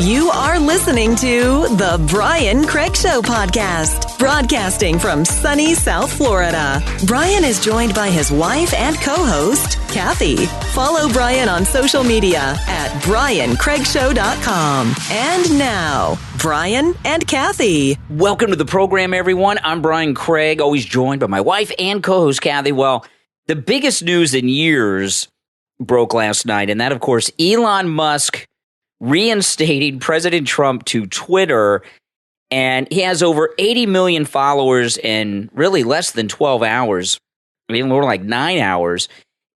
You are listening to The Brian Craig Show podcast, broadcasting from sunny South Florida. Brian is joined by his wife and co-host, Kathy. Follow Brian on social media at briancraigshow.com. And now, Brian and Kathy. Welcome to the program, everyone. I'm Brian Craig, always joined by my wife and co-host, Kathy. Well, the biggest news in years broke last night, and that, of course, Elon Musk reinstating President Trump to Twitter, and he has over 80 million followers in really less than 12 hours, maybe more like 9 hours.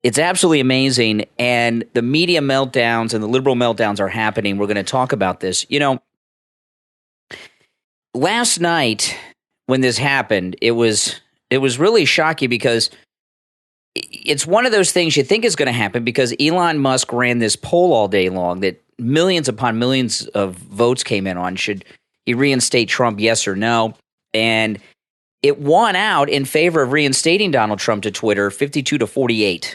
It's absolutely amazing, and the media meltdowns and the liberal meltdowns are happening. We're going to talk about this. You know, last night when this happened, it was really shocking because it's one of those things you think is going to happen because Elon Musk ran this poll all day long that millions upon millions of votes came in on. Should he reinstate Trump, yes or no? And it won out in favor of reinstating Donald Trump to Twitter, 52-48.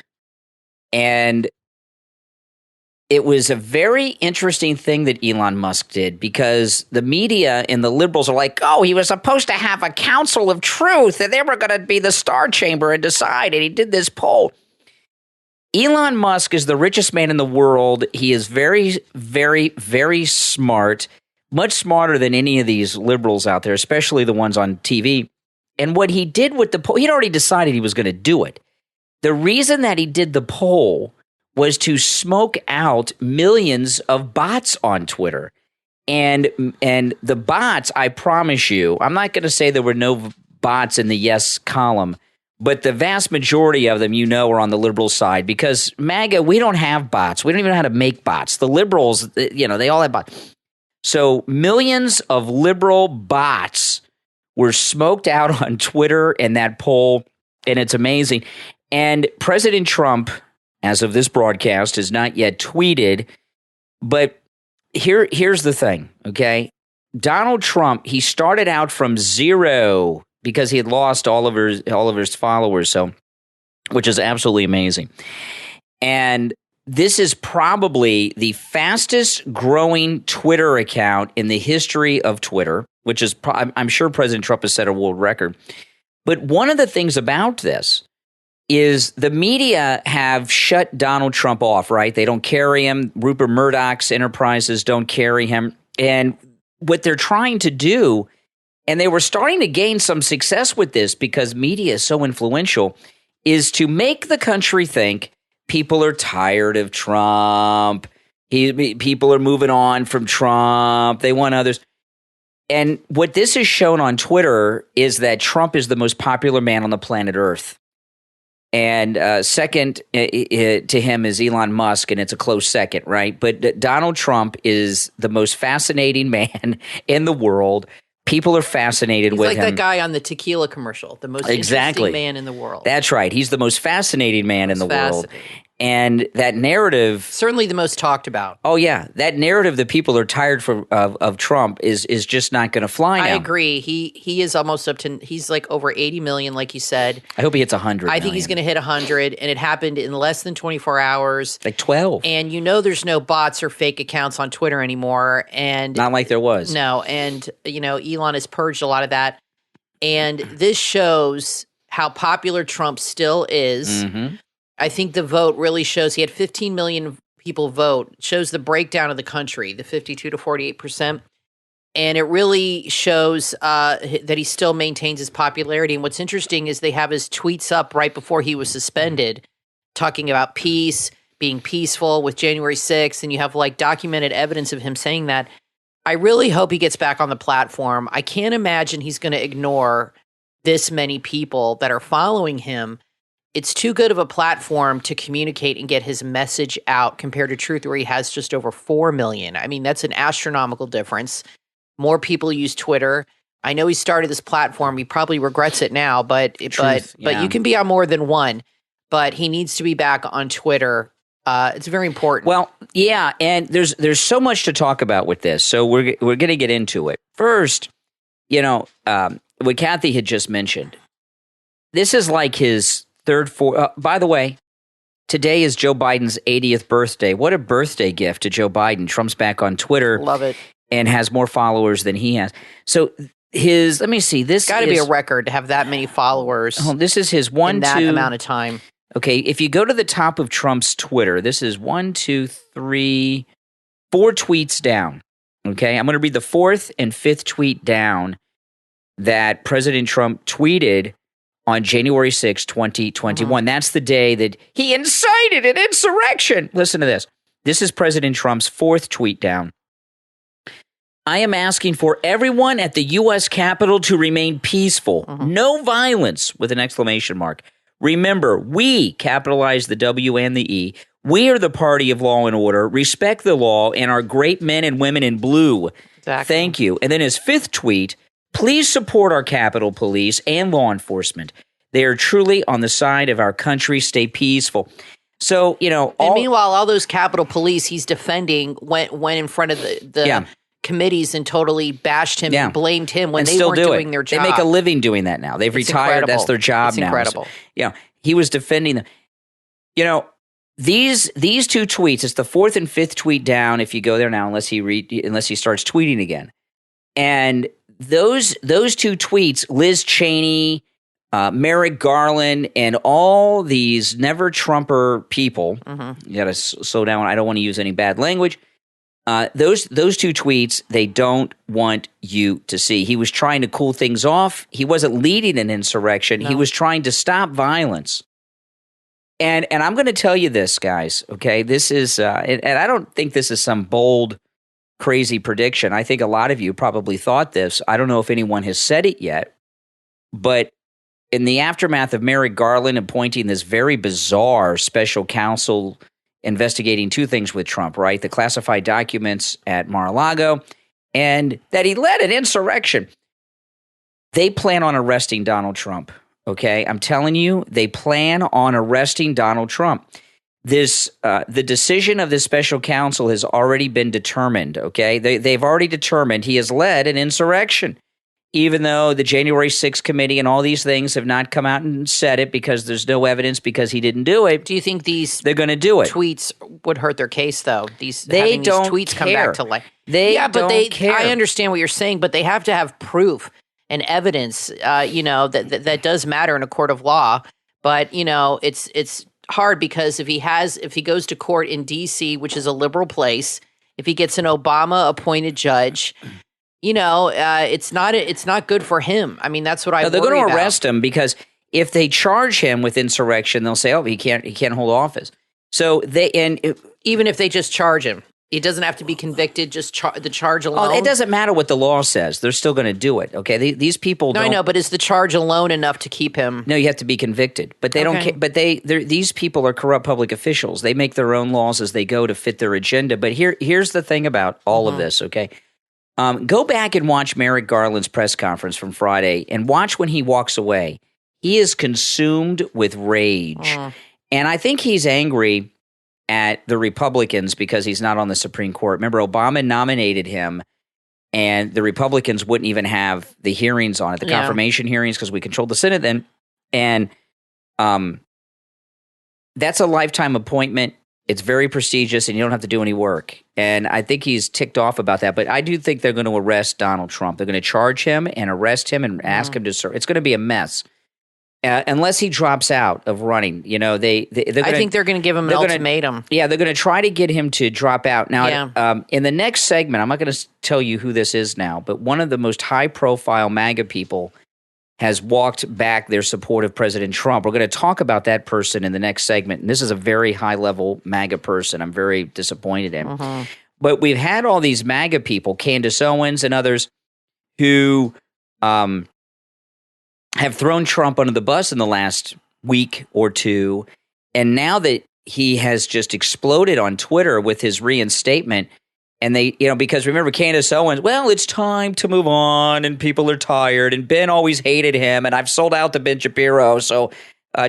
And it was a very interesting thing that Elon Musk did because the media and the liberals are like, oh, he was supposed to have a council of truth and they were going to be the star chamber and decide. And he did this poll. Elon Musk is the richest man in the world. He is very, very, very smart, much smarter than any of these liberals out there, especially the ones on TV. And what he did with the poll, he'd already decided he was going to do it. The reason that he did the poll was to smoke out millions of bots on Twitter. And the bots, I promise you, I'm not going to say there were no bots in the yes column, but the vast majority of them, are on the liberal side because MAGA, we don't have bots. We don't even know how to make bots. The liberals, they all have bots. So millions of liberal bots were smoked out on Twitter in that poll, and it's amazing. And President Trump, as of this broadcast, has not yet tweeted, but here's the thing, okay? Donald Trump, he started out from zero because he had lost all of his followers, so which is absolutely amazing. And this is probably the fastest growing Twitter account in the history of Twitter, which is I'm sure President Trump has set a world record. But one of the things about this is the media have shut Donald Trump off, right? They don't carry him. Rupert Murdoch's enterprises don't carry him. And what they're trying to do, and they were starting to gain some success with this because media is so influential, is to make the country think people are tired of Trump. People are moving on from Trump. They want others. And what this has shown on Twitter is that Trump is the most popular man on the planet Earth. And second to him is Elon Musk, and it's a close second, right? But Donald Trump is the most fascinating man in the world. People are fascinated with him. He's like that guy on the tequila commercial, the most interesting man in the world. That's right. He's the most fascinating man in the world. And that narrative, certainly the most talked about. Oh yeah, that narrative that people are tired of Trump is just not going to fly now. I agree. He is almost up to. He's like over 80 million, like you said. I hope he hits 100. I think he's going to hit 100, and it happened in less than 24 hours. Like 12. And there's no bots or fake accounts on Twitter anymore, and not like there was. No, and Elon has purged a lot of that, and this shows how popular Trump still is. Mm-hmm. I think the vote really shows he had 15 million people vote, shows the breakdown of the country, the 52-48%. And it really shows that he still maintains his popularity. And what's interesting is they have his tweets up right before he was suspended, talking about peace, being peaceful with January 6th. And you have documented evidence of him saying that. I really hope he gets back on the platform. I can't imagine he's going to ignore this many people that are following him. It's too good of a platform to communicate and get his message out compared to Truth, where he has just over 4 million. I mean, that's an astronomical difference. More people use Twitter. I know he started this platform. He probably regrets it now, but you can be on more than one. But he needs to be back on Twitter. It's very important. Well, yeah, and there's so much to talk about with this. So we're going to get into it. First, what Kathy had just mentioned. This is like his third, fourth. By the way, today is Joe Biden's 80th birthday. What a birthday gift to Joe Biden. Trump's back on Twitter. Love it. And has more followers than he has. So let me see. This got to be a record to have that many followers. Oh, this is his in that amount of time. Okay, if you go to the top of Trump's Twitter, this is 1, 2, 3, 4 tweets down. Okay, I'm going to read the 4th and 5th tweet down that President Trump tweeted on January 6, 2021. That's the day that he incited an insurrection. Listen to this. This is President Trump's 4th tweet down. I am asking for everyone at the U.S. Capitol to remain peaceful. No violence, with an exclamation mark. Remember, we, capitalize the W and the E, we are the party of law and order, respect the law, and our great men and women in blue. Exactly. Thank you. And then his 5th tweet, please support our Capitol Police and law enforcement. They are truly on the side of our country. Stay peaceful. So, and meanwhile, all those Capitol Police he's defending went in front of the committees and totally bashed him and blamed him when they weren't doing their job. They make a living doing that now. They've retired. Incredible. That's their job now. Incredible. So, he was defending them. These 2 tweets, it's the 4th and 5th tweet down if you go there now, unless he starts tweeting again. And those 2 tweets, Liz Cheney, Merrick Garland, and all these never Trumper people, you got to slow down. I don't want to use any bad language. Those 2 tweets, they don't want you to see. He was trying to cool things off. He wasn't leading an insurrection. No. He was trying to stop violence. And I'm going to tell you this, guys, okay? This is, and I don't think this is some bold, crazy prediction. I think a lot of you probably thought this. I don't know if anyone has said it yet, but in the aftermath of Merrick Garland appointing this very bizarre special counsel investigating 2 things with Trump, right? The classified documents at Mar-a-Lago and that he led an insurrection. They plan on arresting Donald Trump, okay? I'm telling you, they plan on arresting Donald Trump. The decision of this special counsel has already been determined, okay? They've already determined he has led an insurrection. Even though the January 6th committee and all these things have not come out and said it because there's no evidence because he didn't do it. Do you think they're going to do it? Tweets would hurt their case, though? These tweets come back to life. They don't care. I understand what you're saying, but they have to have proof and evidence. That does matter in a court of law. But it's hard because if he goes to court in D.C., which is a liberal place, if he gets an Obama appointed judge. It's not good for him. I mean, that's what I worry about. They're going to arrest him because if they charge him with insurrection, they'll say, "Oh, he can't hold office." So even if they just charge him, he doesn't have to be convicted. Just the charge alone. Oh, it doesn't matter what the law says; they're still going to do it. Okay, these people. No, I know, but is the charge alone enough to keep him? No, you have to be convicted. But they don't. But these people are corrupt public officials. They make their own laws as they go to fit their agenda. But here's the thing about all of this. Okay. Go back and watch Merrick Garland's press conference from Friday and watch when he walks away. He is consumed with rage. And I think he's angry at the Republicans because he's not on the Supreme Court. Remember, Obama nominated him and the Republicans wouldn't even have the hearings on it, the confirmation hearings, because we controlled the Senate then. And that's a lifetime appointment. It's very prestigious, and you don't have to do any work. And I think he's ticked off about that. But I do think they're going to arrest Donald Trump. They're going to charge him and arrest him and ask him to serve. It's going to be a mess. Unless he drops out of running, they're going to. I think they're going to give him an ultimatum. They're going to try to get him to drop out. Now, in the next segment, I'm not going to tell you who this is now, but one of the most high-profile MAGA people has walked back their support of President Trump. We're going to talk about that person in the next segment. And this is a very high-level MAGA person I'm very disappointed in. But we've had all these MAGA people, Candace Owens and others, who have thrown Trump under the bus in the last week or two. And now that he has just exploded on Twitter with his reinstatement, and they, because remember Candace Owens, well, it's time to move on and people are tired and Ben always hated him and I've sold out to Ben Shapiro. So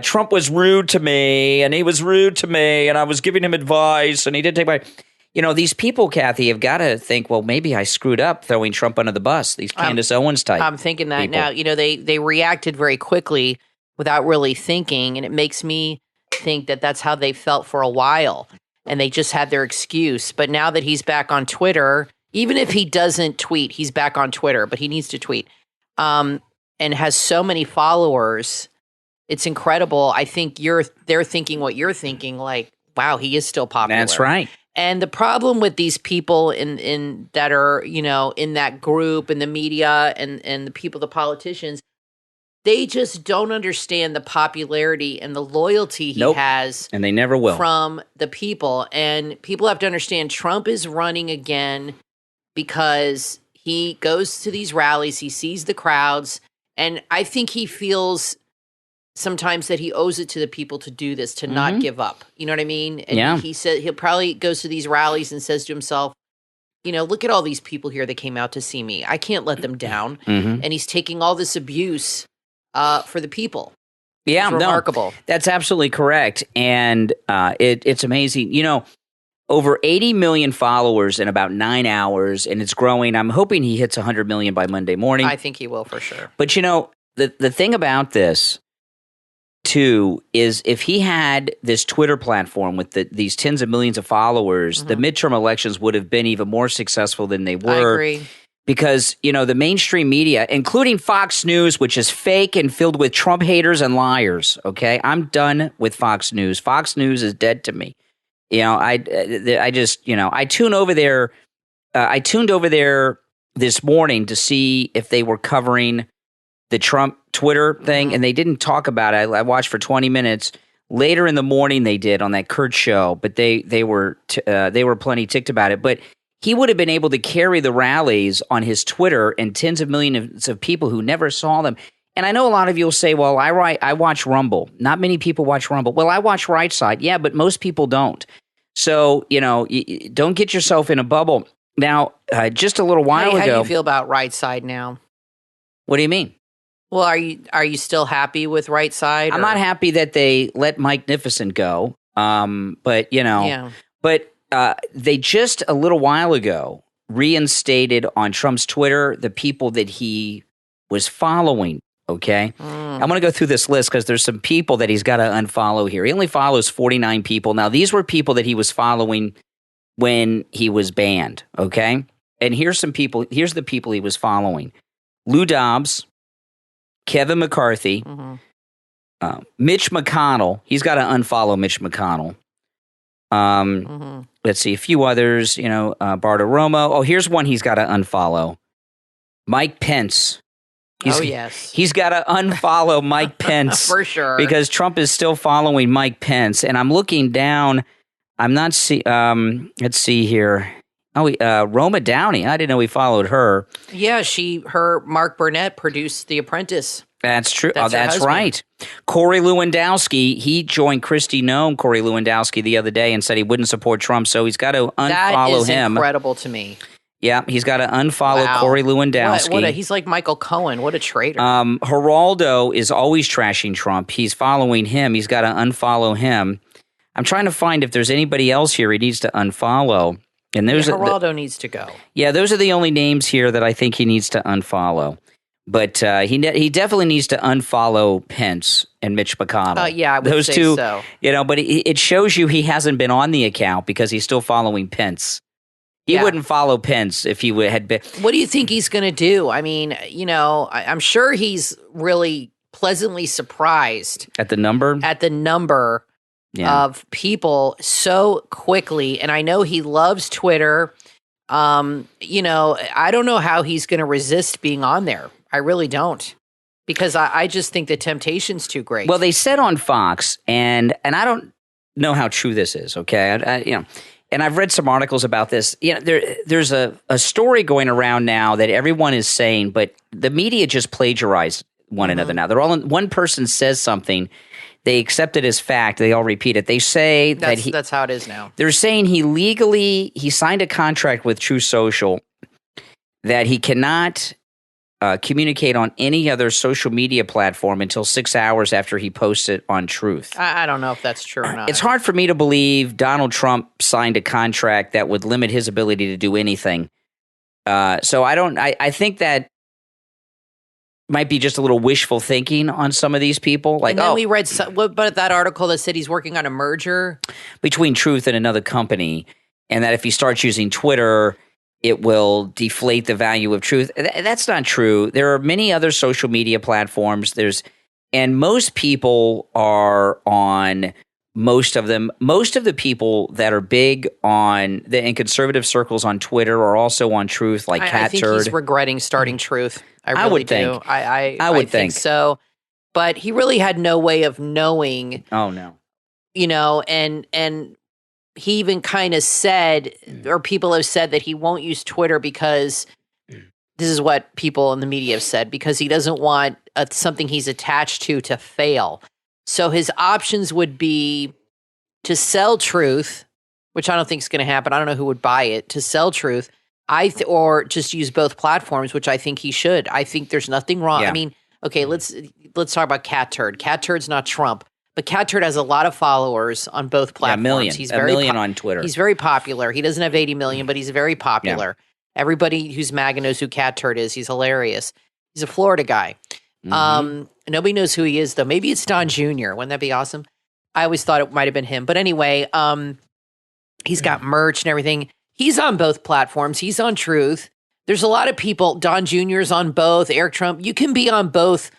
Trump was rude to me and he was rude to me and I was giving him advice and he didn't take my, these people, Kathy, have got to think, well, maybe I screwed up throwing Trump under the bus. These Candace Owens type. I'm thinking that people. now, they reacted very quickly without really thinking. And it makes me think that that's how they felt for a while, and they just had their excuse. But now that he's back on Twitter, even if he doesn't tweet, he's back on Twitter, but he needs to tweet, and has so many followers. It's incredible. I think they're thinking what you're thinking, like, wow, he is still popular. That's right. And the problem with these people in that are, in that group, in the media and the people, the politicians, they just don't understand the popularity and the loyalty he has. And they never will. From the people. And people have to understand Trump is running again because he goes to these rallies, he sees the crowds, and I think he feels sometimes that he owes it to the people to do this, to not give up. You know what I mean? And he said he'll probably goes to these rallies and says to himself, look at all these people here that came out to see me. I can't let them down. And he's taking all this abuse for the people. Yeah, it's remarkable. That's absolutely correct. And it's amazing. Over 80 million followers in about 9 hours, and it's growing. I'm hoping he hits 100 million by Monday morning. I think he will for sure. But the thing about this too is if he had this Twitter platform with these tens of millions of followers, the midterm elections would have been even more successful than they were. I agree. Because, the mainstream media, including Fox News, which is fake and filled with Trump haters and liars, okay? I'm done with Fox News. Fox News is dead to me. I tuned over there. I tuned over there this morning to see if they were covering the Trump Twitter thing, and they didn't talk about it. I watched for 20 minutes. Later in the morning, they did on that Kurt show, but they were plenty ticked about it. But he would have been able to carry the rallies on his Twitter and tens of millions of people who never saw them. And I know a lot of you will say, well, I watch Rumble. Not many people watch Rumble. Well, I watch Right Side. Yeah, but most people don't. So, don't get yourself in a bubble. Now, just a little while ago. How do you feel about Right Side now? What do you mean? Well, are you still happy with Right Side? I'm not happy that they let Mike Nificent go. But they just a little while ago reinstated on Trump's Twitter the people that he was following. Okay. I'm going to go through this list because there's some people that he's got to unfollow here. He only follows 49 people. Now, these were people that he was following when he was banned. Okay. And here's some people. Here's the people he was following: Lou Dobbs, Kevin McCarthy, Mitch McConnell. He's got to unfollow Mitch McConnell. Let's see, a few others, Bartiromo. Oh, here's one he's got to unfollow. Mike Pence. He's got to unfollow Mike Pence. For sure. Because Trump is still following Mike Pence. And I'm looking down. I'm not let's see here. Oh, Roma Downey. I didn't know he followed her. Yeah, Mark Burnett produced The Apprentice. That's true. That's right. Corey Lewandowski, he joined Kristi Noem, Corey Lewandowski, the other day and said he wouldn't support Trump, so he's got to unfollow him. That is incredible to me. Yeah, he's got to unfollow Corey Lewandowski. He's like Michael Cohen. What a traitor. Geraldo is always trashing Trump. He's following him. He's got to unfollow him. I'm trying to find if there's anybody else here he needs to unfollow. And Geraldo needs to go. Yeah, those are the only names here that I think he needs to unfollow. But he definitely needs to unfollow Pence and Mitch McConnell. Yeah, I would those say two, so. But it shows you he hasn't been on the account because he's still following Pence. He wouldn't follow Pence if he had been. What do you think he's going to do? I mean, I'm sure he's really pleasantly surprised at the number of people so quickly. And I know he loves Twitter. I don't know how he's going to resist being on there. I really don't, because I just think the temptation's too great. Well, they said on Fox, and I don't know how true this is. Okay, and I've read some articles about this. There's a story going around now that everyone is saying, but the media just plagiarized one another now. They're all one person says something, they accept it as fact. They all repeat it. They say that's how it is now. They're saying he signed a contract with True Social that he cannot communicate on any other social media platform until 6 hours after he posts it on Truth. I don't know if that's true or not. It's hard for me to believe Donald Trump signed a contract that would limit his ability to do anything. So I think that might be just a little wishful thinking on some of these people. Like, and then we read what about that article that said he's working on a merger between Truth and another company, and that if he starts using Twitter, it will deflate the value of Truth. That's not true. There are many other social media platforms. And most people are on most of them. Most of the people that are big in conservative circles on Twitter are also on Truth, like Cat I think Turd. He's regretting starting Truth. I really would do. think. I would think so. But he really had no way of knowing. Oh, no. And he even kind of said, or people have said that he won't use Twitter because this is what people in the media have said, because he doesn't want something he's attached to fail. So his options would be to sell Truth, which I don't think is going to happen. I don't know who would buy it, to sell Truth, or just use both platforms, which I think he should. I think there's nothing wrong. Yeah. I mean, okay, let's talk about Cat Turd. Cat Turd's not Trump, but Cat Turd has a lot of followers on both platforms. Yeah, a million on Twitter. He's very popular. He doesn't have 80 million, but he's very popular. Yeah. Everybody who's MAGA knows who Cat Turd is. He's hilarious. He's a Florida guy. Mm-hmm. Nobody knows who he is, though. Maybe it's Don Jr. Wouldn't that be awesome? I always thought it might have been him. But anyway, he's got merch and everything. He's on both platforms. He's on Truth. There's a lot of people. Don Jr.'s on both. Eric Trump. You can be on both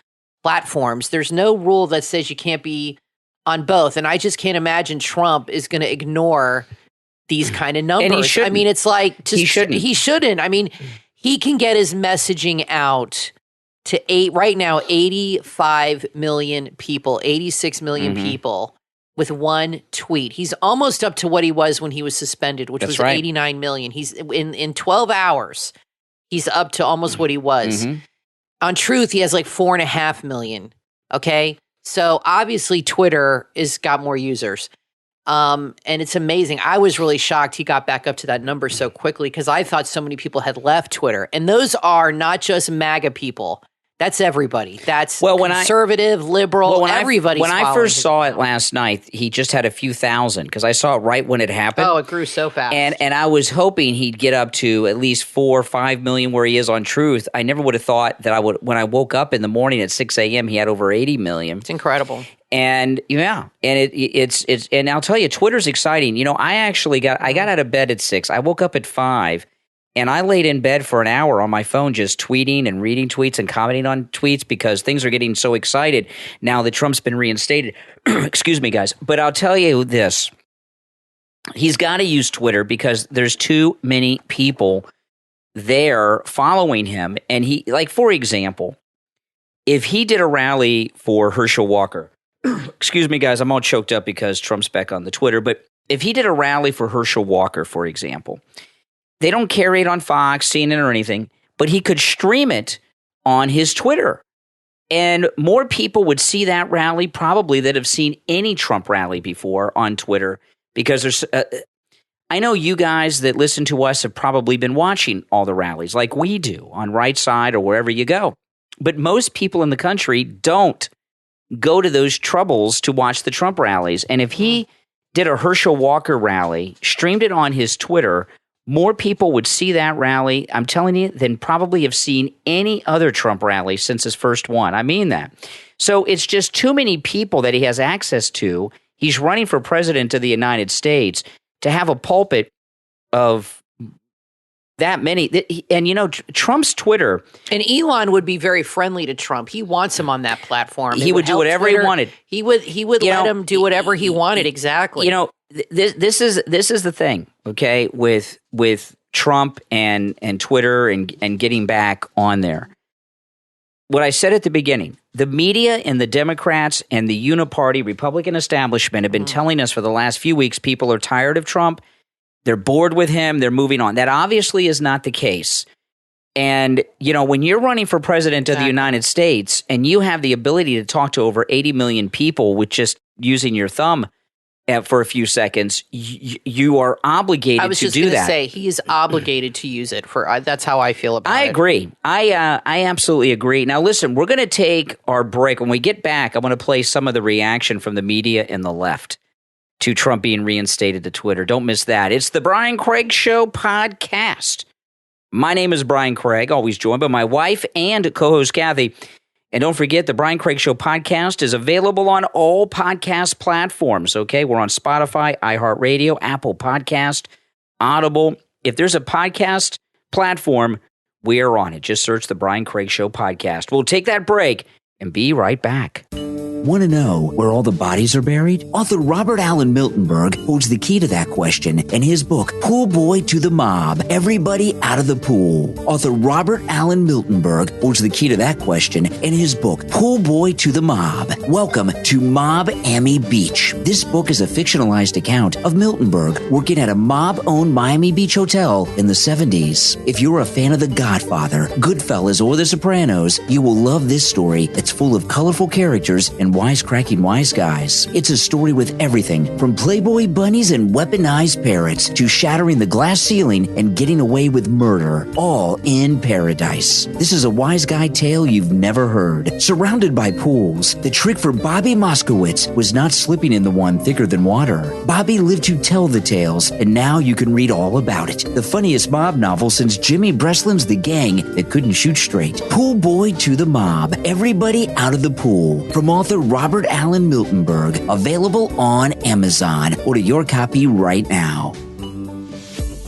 platforms. There's no rule that says you can't be on both. And I just can't imagine Trump is going to ignore these kind of numbers. And he shouldn't. I mean, it's like he shouldn't. I mean, he can get his messaging out to right now 85 million people, 86 million people with one tweet. He's almost up to what he was when he was suspended, which was 89 million. He's in 12 hours. He's up to almost what he was. Mm-hmm. On Truth, he has like 4.5 million. Okay. So obviously Twitter has got more users. And it's amazing. I was really shocked he got back up to that number so quickly because I thought so many people had left Twitter. And those are not just MAGA people. That's everybody. That's conservative, liberal, everybody. When I first saw it last night, he just had a few thousand because I saw it right when it happened. Oh, it grew so fast. And I was hoping he'd get up to at least 4 or 5 million where he is on Truth. I never would have thought that when I woke up in the morning at 6 a.m., he had over 80 million. It's incredible. And it's and I'll tell you, Twitter's exciting. I got out of bed at 6. I woke up at 5. And I laid in bed for an hour on my phone just tweeting and reading tweets and commenting on tweets because things are getting so excited now that Trump's been reinstated. Excuse me, guys. But I'll tell you this. He's got to use Twitter because there's too many people there following him. And for example, if he did a rally for Herschel Walker, excuse me, guys, I'm all choked up because Trump's back on the Twitter. But if he did a rally for Herschel Walker, for example, they don't carry it on Fox, CNN, or anything, but he could stream it on his Twitter. And more people would see that rally probably that have seen any Trump rally before on Twitter because there's I know you guys that listen to us have probably been watching all the rallies like we do on Right Side or wherever you go. But most people in the country don't go to those troubles to watch the Trump rallies. And if he did a Herschel Walker rally, streamed it on his Twitter, more people would see that rally, I'm telling you, than probably have seen any other Trump rally since his first one. I mean that. So it's just too many people that he has access to. He's running for president of the United States to have a pulpit of that many. And, Trump's Twitter. And Elon would be very friendly to Trump. He wants him on that platform. He would do whatever he wanted. He would let him do whatever he wanted. Exactly. This is the thing, okay, with Trump and Twitter and getting back on there. What I said at the beginning, the media and the Democrats and the uniparty Republican establishment have been telling us for the last few weeks people are tired of Trump. They're bored with him. They're moving on. That obviously is not the case. And, when you're running for president of the United States and you have the ability to talk to over 80 million people with just using your thumb for a few seconds, you are obligated to do that. I was just going to say, he is obligated to use it. That's how I feel about it. I agree. I absolutely agree. Now, listen, we're going to take our break. When we get back, I want to play some of the reaction from the media and the left to Trump being reinstated to Twitter. Don't miss that. It's the Brian Craig Show podcast. My name is Brian Craig, always joined by my wife and co-host Kathy. And don't forget, the Brian Craig Show podcast is available on all podcast platforms, okay? We're on Spotify, iHeartRadio, Apple Podcast, Audible. If there's a podcast platform, we are on it. Just search the Brian Craig Show podcast. We'll take that break and be right back. Want to know where all the bodies are buried? Author Robert Allen Miltenberg holds the key to that question in his book, Pool Boy to the Mob, Everybody Out of the Pool. Author Robert Allen Miltenberg holds the key to that question in his book, Pool Boy to the Mob. Welcome to Mob-Ammy Beach. This book is a fictionalized account of Miltenberg working at a mob-owned Miami Beach hotel in the 70s. If you're a fan of The Godfather, Goodfellas, or The Sopranos, you will love this story that's full of colorful characters and wisecracking wise guys. It's a story with everything from Playboy bunnies and weaponized parrots to shattering the glass ceiling and getting away with murder, all in paradise. This is a wise guy tale you've never heard. Surrounded by pools, the trick for Bobby Moskowitz was not slipping in the one thicker than water. Bobby lived to tell the tales, and now you can read all about it. The funniest mob novel since Jimmy Breslin's The Gang That Couldn't Shoot Straight. Pool Boy to the Mob, Everybody Out of the Pool. From author Robert Allen Miltenberg, available on Amazon. Order your copy right now.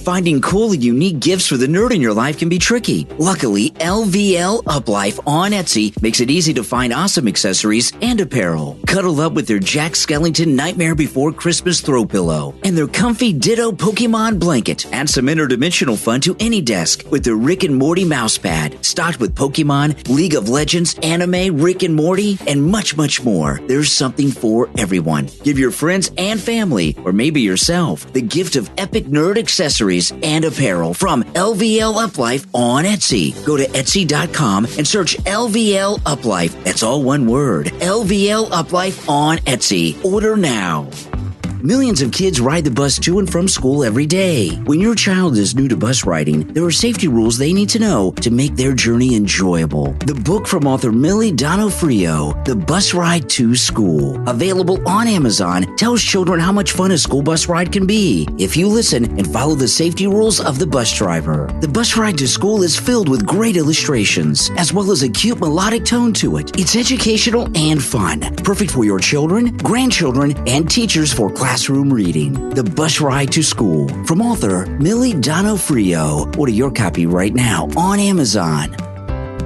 Finding cool and unique gifts for the nerd in your life can be tricky. Luckily, LVL Uplife on Etsy makes it easy to find awesome accessories and apparel. Cuddle up with their Jack Skellington Nightmare Before Christmas throw pillow and their comfy Ditto Pokemon blanket. Add some interdimensional fun to any desk with their Rick and Morty mouse pad, stocked with Pokemon, League of Legends, anime, Rick and Morty, and much, much more. There's something for everyone. Give your friends and family, or maybe yourself, the gift of epic nerd accessories and apparel from LVL Uplife on Etsy. Go to Etsy.com and search LVL Uplife. That's all one word. LVL Uplife on Etsy. Order now. Millions of kids ride the bus to and from school every day. When your child is new to bus riding, there are safety rules they need to know to make their journey enjoyable. The book from author Millie D'Onofrio, The Bus Ride to School, available on Amazon, tells children how much fun a school bus ride can be if you listen and follow the safety rules of the bus driver. The Bus Ride to School is filled with great illustrations, as well as a cute melodic tone to it. It's educational and fun, perfect for your children, grandchildren, and teachers for classroom reading. The Bus Ride to School, from author Millie D'Onofrio. Order your copy right now on Amazon.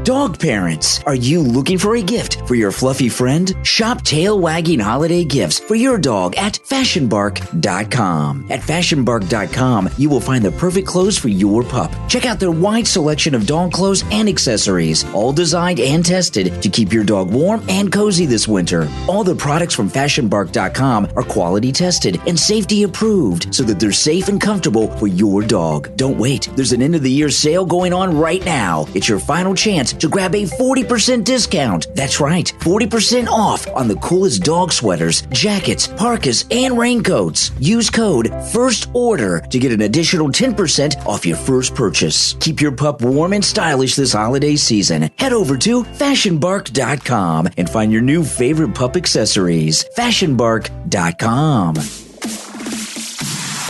Dog parents, are you looking for a gift for your fluffy friend? Shop tail-wagging holiday gifts for your dog at fashionbark.com. At fashionbark.com, you will find the perfect clothes for your pup. Check out their wide selection of dog clothes and accessories, all designed and tested to keep your dog warm and cozy this winter. All the products from fashionbark.com are quality tested and safety approved so that they're safe and comfortable for your dog. Don't wait. There's an end-of-the-year sale going on right now. It's your final chance to grab a 40% discount. That's right, 40% off on the coolest dog sweaters, jackets, parkas, and raincoats. Use code FIRSTORDER to get an additional 10% off your first purchase. Keep your pup warm and stylish this holiday season. Head over to fashionbark.com and find your new favorite pup accessories. fashionbark.com.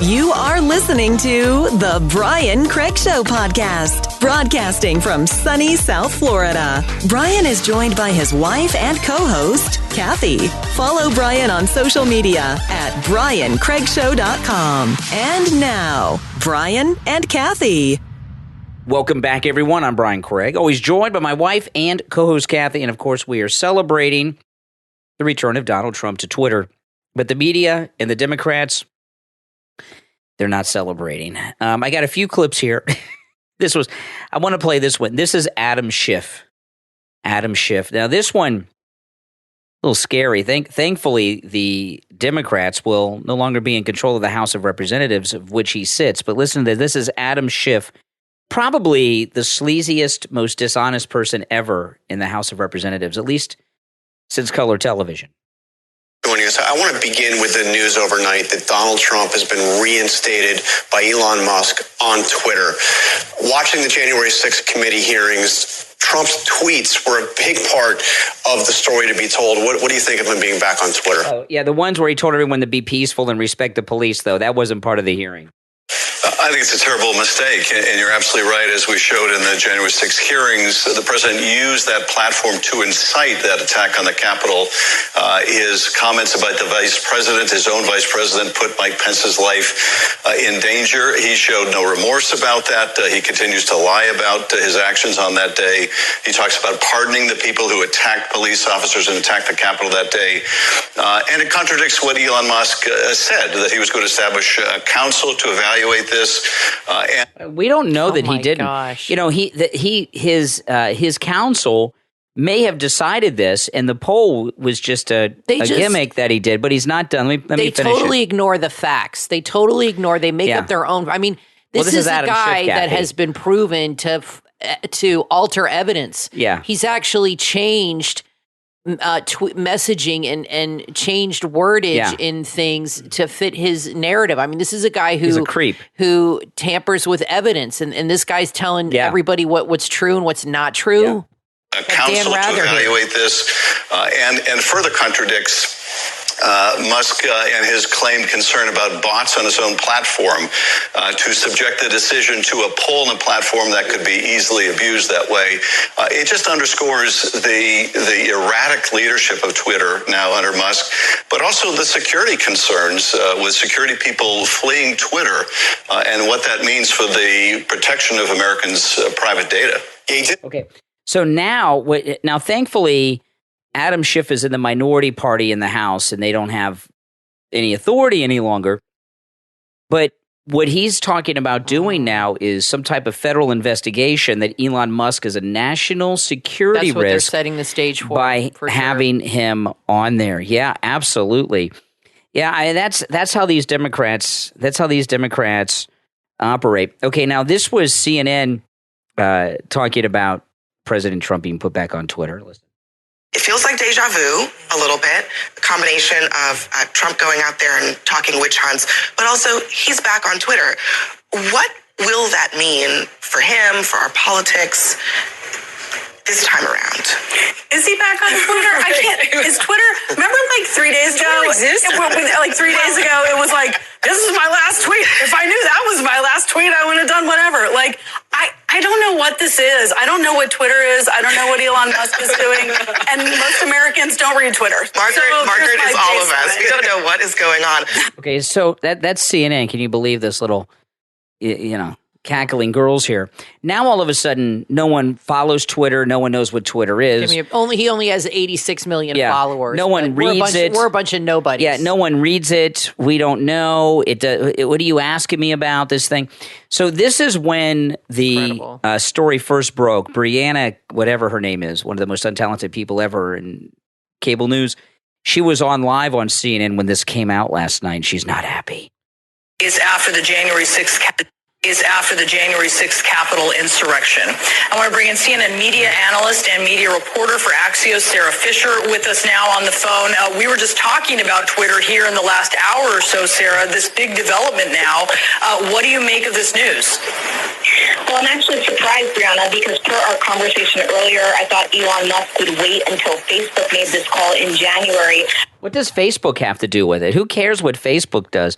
You are listening to the Brian Craig Show podcast, broadcasting from sunny South Florida. Brian is joined by his wife and co-host, Kathy. Follow Brian on social media at briancraigshow.com. And now, Brian and Kathy. Welcome back, everyone. I'm Brian Craig, always joined by my wife and co-host, Kathy. And, of course, we are celebrating the return of Donald Trump to Twitter. But the media and the Democrats, they're not celebrating. I got a few clips here. I want to play this one. This is Adam Schiff. Adam Schiff. Now, this one, a little scary. Thankfully, the Democrats will no longer be in control of the House of Representatives, of which he sits. But listen to this. This is Adam Schiff, probably the sleaziest, most dishonest person ever in the House of Representatives, at least since color television. I want to begin with the news overnight that Donald Trump has been reinstated by Elon Musk on Twitter. Watching the January 6th committee hearings, Trump's tweets were a big part of the story to be told. What do you think of him being back on Twitter? Oh, yeah, the ones where he told everyone to be peaceful and respect the police, though, that wasn't part of the hearing. I think it's a terrible mistake, and you're absolutely right. As we showed in the January 6th hearings, the president used that platform to incite that attack on the Capitol. His comments about the vice president, his own vice president, put Mike Pence's life in danger. He showed no remorse about that. He continues to lie about his actions on that day. He talks about pardoning the people who attacked police officers and attacked the Capitol that day. And it contradicts what Elon Musk said, that he was going to establish a council to evaluate this. We don't know that he didn't. Gosh. You know, his counsel may have decided this, and the poll was just a gimmick that he did. But he's not done. Let me They finish totally it. ignore the facts. They totally ignore. They make up their own. I mean, this is a Adam guy Schiff, that Kathy. has been proven to alter evidence. Yeah. He's actually changed messaging and changed wordage in things to fit his narrative. I mean, this is a guy He's a creep. who tampers with evidence, and this guy's telling everybody what's true and what's not true. A council to evaluate this, and further contradicts Musk and his claimed concern about bots on his own platform, to subject the decision to a poll on a platform that could be easily abused that way. It just underscores the erratic leadership of Twitter now under Musk, but also the security concerns with security people fleeing Twitter, and what that means for the protection of Americans' private data. Okay. So now, thankfully, Adam Schiff is in the minority party in the House, and they don't have any authority any longer. But what he's talking about doing now is some type of federal investigation that Elon Musk is a national security That's what they're risk setting the stage for by having him on there. Yeah, absolutely. Yeah, that's how these Democrats. That's how these Democrats operate. Okay, now this was CNN talking about President Trump being put back on Twitter. Listen. It feels like deja vu a little bit, a combination of Trump going out there and talking witch hunts, but also he's back on Twitter. What will that mean for him, for our politics this time around? Is he back on Twitter? I can't. Is Twitter? Remember, like 3 days ago, like 3 days ago, it was like, "This is my last tweet." If I knew that was my last tweet, I would have done whatever. Like, I don't know what this is. I don't know what Twitter is. I don't know what Elon Musk is doing, and most Americans don't read Twitter. Margaret is all of us. We don't know what is going on. Okay, so that's CNN. Can you believe this little, cackling girls here? Now all of a sudden, no one follows Twitter. No one knows what Twitter is. He only has 86 million followers. No one reads it. We're a bunch of nobodies. Yeah, no one reads it. We don't know. What are you asking me about this thing? So this is when the story first broke. Brianna, whatever her name is, one of the most untalented people ever in cable news, she was on live on CNN when this came out last night. She's not happy. Is after the January 6th Capitol insurrection. I want to bring in CNN media analyst and media reporter for Axios, Sarah Fisher, with us now on the phone. We were just talking about Twitter here in the last hour or so, Sarah, this big development now. What do you make of this news? Well, I'm actually surprised, Brianna, because per our conversation earlier, I thought Elon Musk would wait until Facebook made this call in January. What does Facebook have to do with it? Who cares what Facebook does?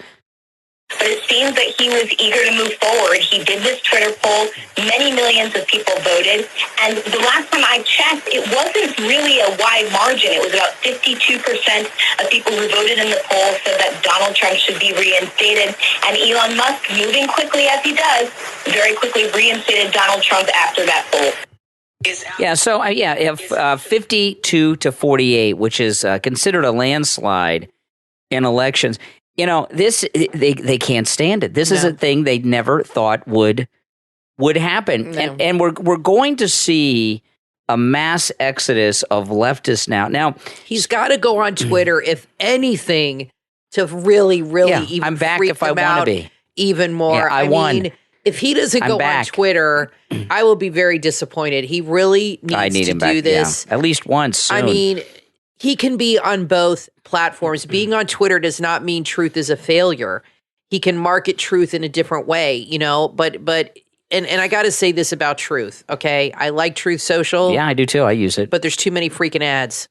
But it seems that he was eager to move forward. He did this Twitter poll. Many millions of people voted. And the last time I checked, it wasn't really a wide margin. It was about 52% of people who voted in the poll said that Donald Trump should be reinstated. And Elon Musk, moving quickly as he does, very quickly reinstated Donald Trump after that poll. Yeah, so, 52 to 48, which is considered a landslide in elections. This they can't stand it. This is a thing they never thought would happen, and we're going to see a mass exodus of leftists now. Now he's got to go on Twitter, if anything, to really, even I'm back freak if I them want to out be even more. Yeah, I won. mean, if he doesn't I'm go back. on Twitter, I will be very disappointed. He really needs to do this at least once soon. I mean, he can be on both platforms. Being on Twitter does not mean truth is a failure. He can market truth in a different way, but I got to say this about Truth, okay? I like Truth Social. Yeah, I do too. I use it. But there's too many freaking ads.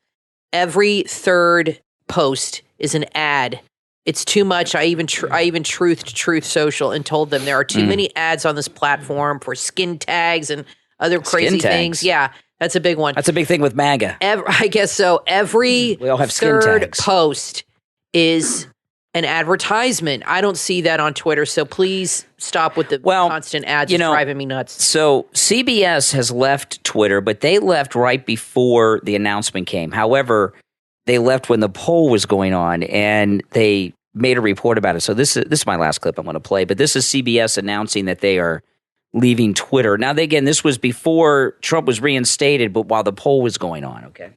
Every third post is an ad It's too much. I even truthed Truth Social and told them there are too many ads on this platform for skin tags and other crazy things. Yeah, that's a big one. That's a big thing with MAGA. I guess so. Every we all have skin third tags. post is an advertisement. I don't see that on Twitter, so please stop with the constant ads. It's driving me nuts. So CBS has left Twitter, but they left right before the announcement came. However, they left when the poll was going on, and they made a report about it. So this is my last clip I'm going to play, but this is CBS announcing that they are leaving Twitter. Now, this was before Trump was reinstated, but while the poll was going on, okay?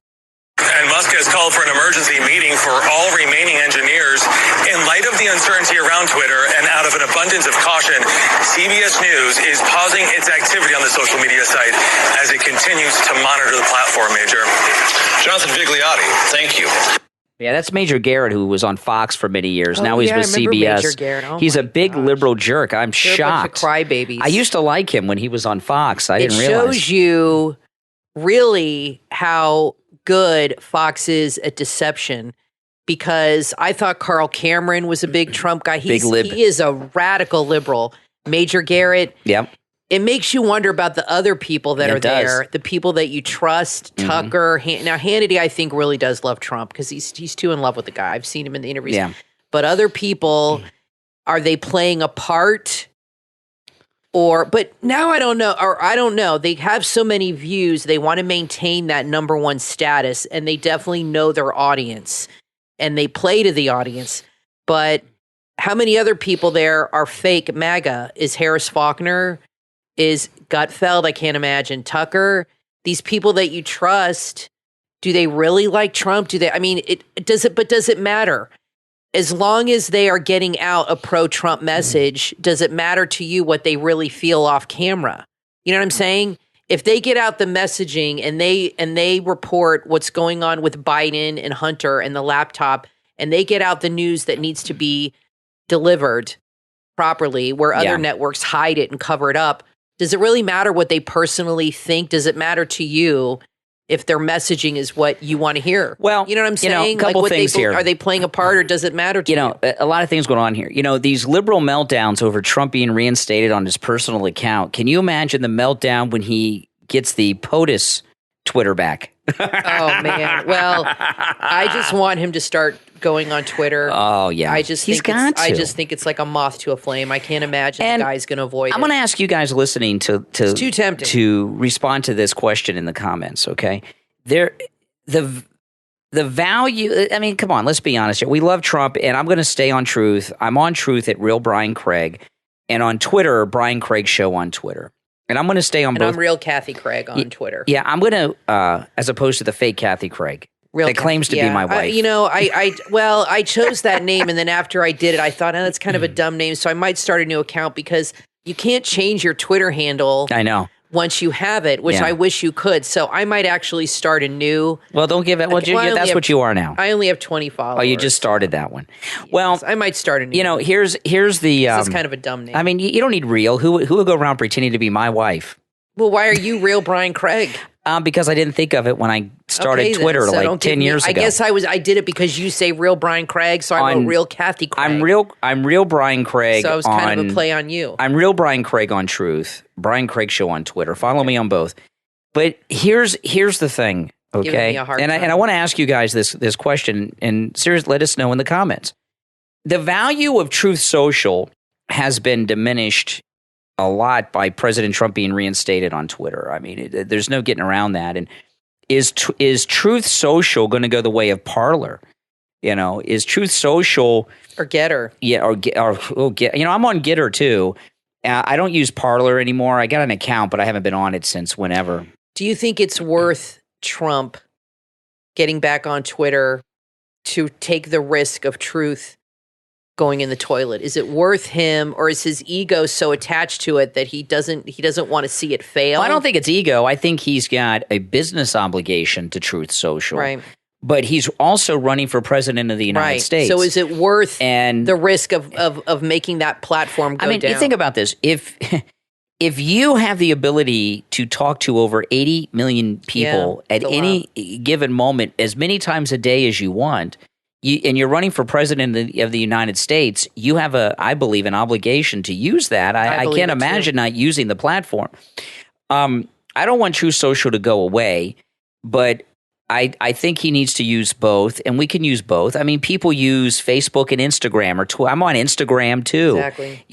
And Musk has called for an emergency meeting for all remaining engineers. In light of the uncertainty around Twitter and out of an abundance of caution, CBS News is pausing its activity on the social media site as it continues to monitor the platform, Major. Jonathan Vigliotti, thank you. Yeah, that's Major Garrett, who was on Fox for many years. Now he's with CBS. Major Garrett. He's a big liberal jerk. I'm shocked. They're a bunch of crybabies. I used to like him when he was on Fox. I didn't realize. It shows you really how good Fox is at deception, because I thought Carl Cameron was a big Trump guy. He is a radical liberal. Major Garrett. Yep. It makes you wonder about the other people that are there, the people that you trust. Tucker. Now, Hannity, I think, really does love Trump because he's too in love with the guy. I've seen him in the interviews. Yeah. But other people, are they playing a part? But now I don't know. They have so many views. They want to maintain that number one status, and they definitely know their audience, and they play to the audience. But how many other people there are fake MAGA? Is Harris Faulkner? Is Gutfeld? I can't imagine. Tucker? These people that you trust, do they really like Trump? Do they? I mean, does it matter? As long as they are getting out a pro-Trump message, does it matter to you what they really feel off camera? You know what I'm saying? If they get out the messaging and they report what's going on with Biden and Hunter and the laptop, and they get out the news that needs to be delivered properly, where other networks hide it and cover it up, does it really matter what they personally think? Does it matter to you if their messaging is what you want to hear? Well, you know what I'm saying? A couple things here. Are they playing a part, or does it matter to you? A lot of things going on here. These liberal meltdowns over Trump being reinstated on his personal account. Can you imagine the meltdown when he gets the POTUS Twitter back? Oh, man. Well, I just want him to start going on Twitter. Oh, yeah. I just think it's like a moth to a flame. I can't imagine the guy's going to avoid it. I'm going to ask you guys listening it's too tempting to respond to this question in the comments, okay? The value, I mean, come on, let's be honest here. We love Trump, and I'm going to stay on Truth. I'm on Truth at Real Brian Craig, and on Twitter, Brian Craig Show on Twitter. And I'm going to stay on both. And I'm Real Kathy Craig on Twitter. Yeah, I'm going to, as opposed to the fake Kathy Craig. That claims to be my wife. I chose that name, and then after I did it, I thought, that's kind of a dumb name, so I might start a new account, because you can't change your Twitter handle. I know. Once you have it, which I wish you could. So I might actually start a new. Well, don't give it. Well, that's what you are now. I only have 20 followers. Oh, you just started that one. Yes, well, I might start a new. Here's the. This is kind of a dumb name. I mean, you don't need real. Who would go around pretending to be my wife? Well, why are you Real Brian Craig? Because I didn't think of it when I started Twitter 10 years ago. I guess I did it because you say Real Brian Craig, so I'm Real Kathy Craig. I'm Real Brian Craig. So I was kind of a play on you. I'm Real Brian Craig on Truth. Brian Craig Show on Twitter. Follow me on both. But here's the thing, okay? And I want to ask you guys this question, and seriously, let us know in the comments. The value of Truth Social has been diminished a lot by President Trump being reinstated on Twitter. I mean, there's no getting around that. And is Truth Social going to go the way of Parler? Is Truth Social or Getter? Yeah, or Get. I'm on Getter too. I don't use Parler anymore. I got an account, but I haven't been on it since whenever. Do you think it's worth Trump getting back on Twitter to take the risk of Truth going in the toilet? Is it worth him, or is his ego so attached to it that he doesn't want to see it fail? Well, I don't think it's ego. I think he's got a business obligation to Truth Social. Right. But he's also running for president of the United States. So is it worth the risk of making that platform go down? You think about this. If you have the ability to talk to over 80 million people at any given moment, as many times a day as you want, and you're running for president of the United States, you have I believe, an obligation to use that. I can't imagine not using the platform. I don't want Truth Social to go away, but I think he needs to use both, and we can use both. I mean, people use Facebook and Instagram, or I'm on Instagram too. Exactly.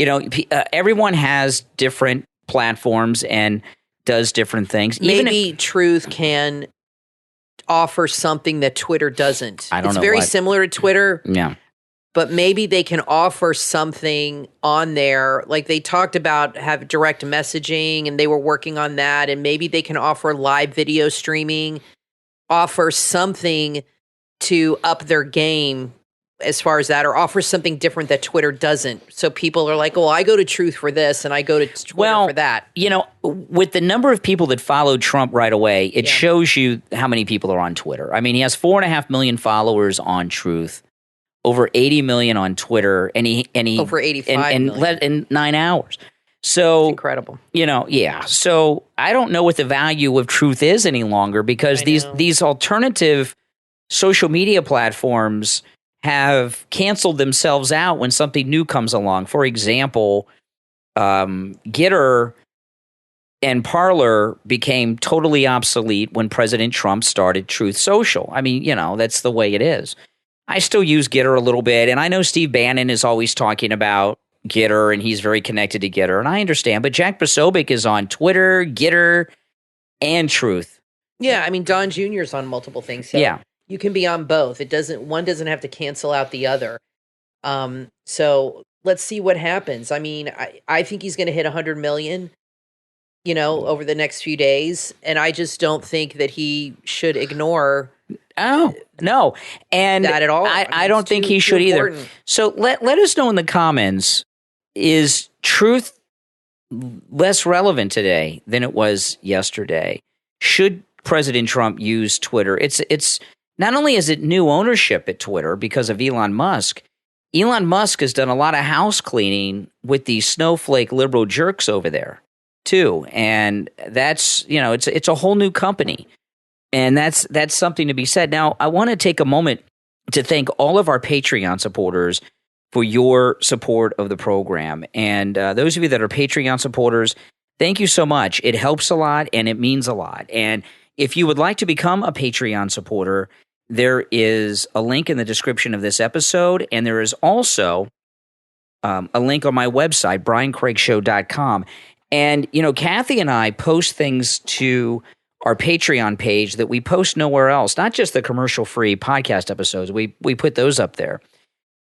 Everyone has different platforms and does different things. Maybe Truth can offer something that Twitter doesn't. I don't know. It's very similar to Twitter. Yeah. But maybe they can offer something on there. Like they talked about have direct messaging, and they were working on that. And maybe they can offer live video streaming, offer something to up their game as far as that, or offer something different that Twitter doesn't. So people are like, I go to Truth for this, and I go to Twitter for that. With the number of people that followed Trump right away, it shows you how many people are on Twitter. I mean, he has 4.5 million followers on Truth, over 80 million on Twitter, and he over 85 million in 9 hours. So it's incredible. So I don't know what the value of Truth is any longer, because these alternative social media platforms have canceled themselves out when something new comes along. For example, Gitter and Parler became totally obsolete when President Trump started Truth Social. I mean, that's the way it is. I still use Gitter a little bit, and I know Steve Bannon is always talking about Gitter, and he's very connected to Gitter, and I understand. But Jack Posobiec is on Twitter, Gitter, and Truth. Yeah, I mean, Don Jr. is on multiple things. So yeah. You can be on both. One doesn't have to cancel out the other. So let's see what happens. I mean, I think he's going to hit 100 million, over the next few days. And I just don't think that he should ignore no. And that at all. I don't think he should either. So let us know in the comments, is Truth less relevant today than it was yesterday? Should President Trump use Twitter? It's not only is it new ownership at Twitter because of Elon Musk has done a lot of house cleaning with these snowflake liberal jerks over there too. And that's, it's a whole new company. And that's something to be said. Now, I want to take a moment to thank all of our Patreon supporters for your support of the program. And those of you that are Patreon supporters, thank you so much. It helps a lot and it means a lot. And if you would like to become a Patreon supporter, there is a link in the description of this episode, and there is also a link on my website, briancraigshow.com. And, Kathy and I post things to our Patreon page that we post nowhere else, not just the commercial-free podcast episodes. We put those up there.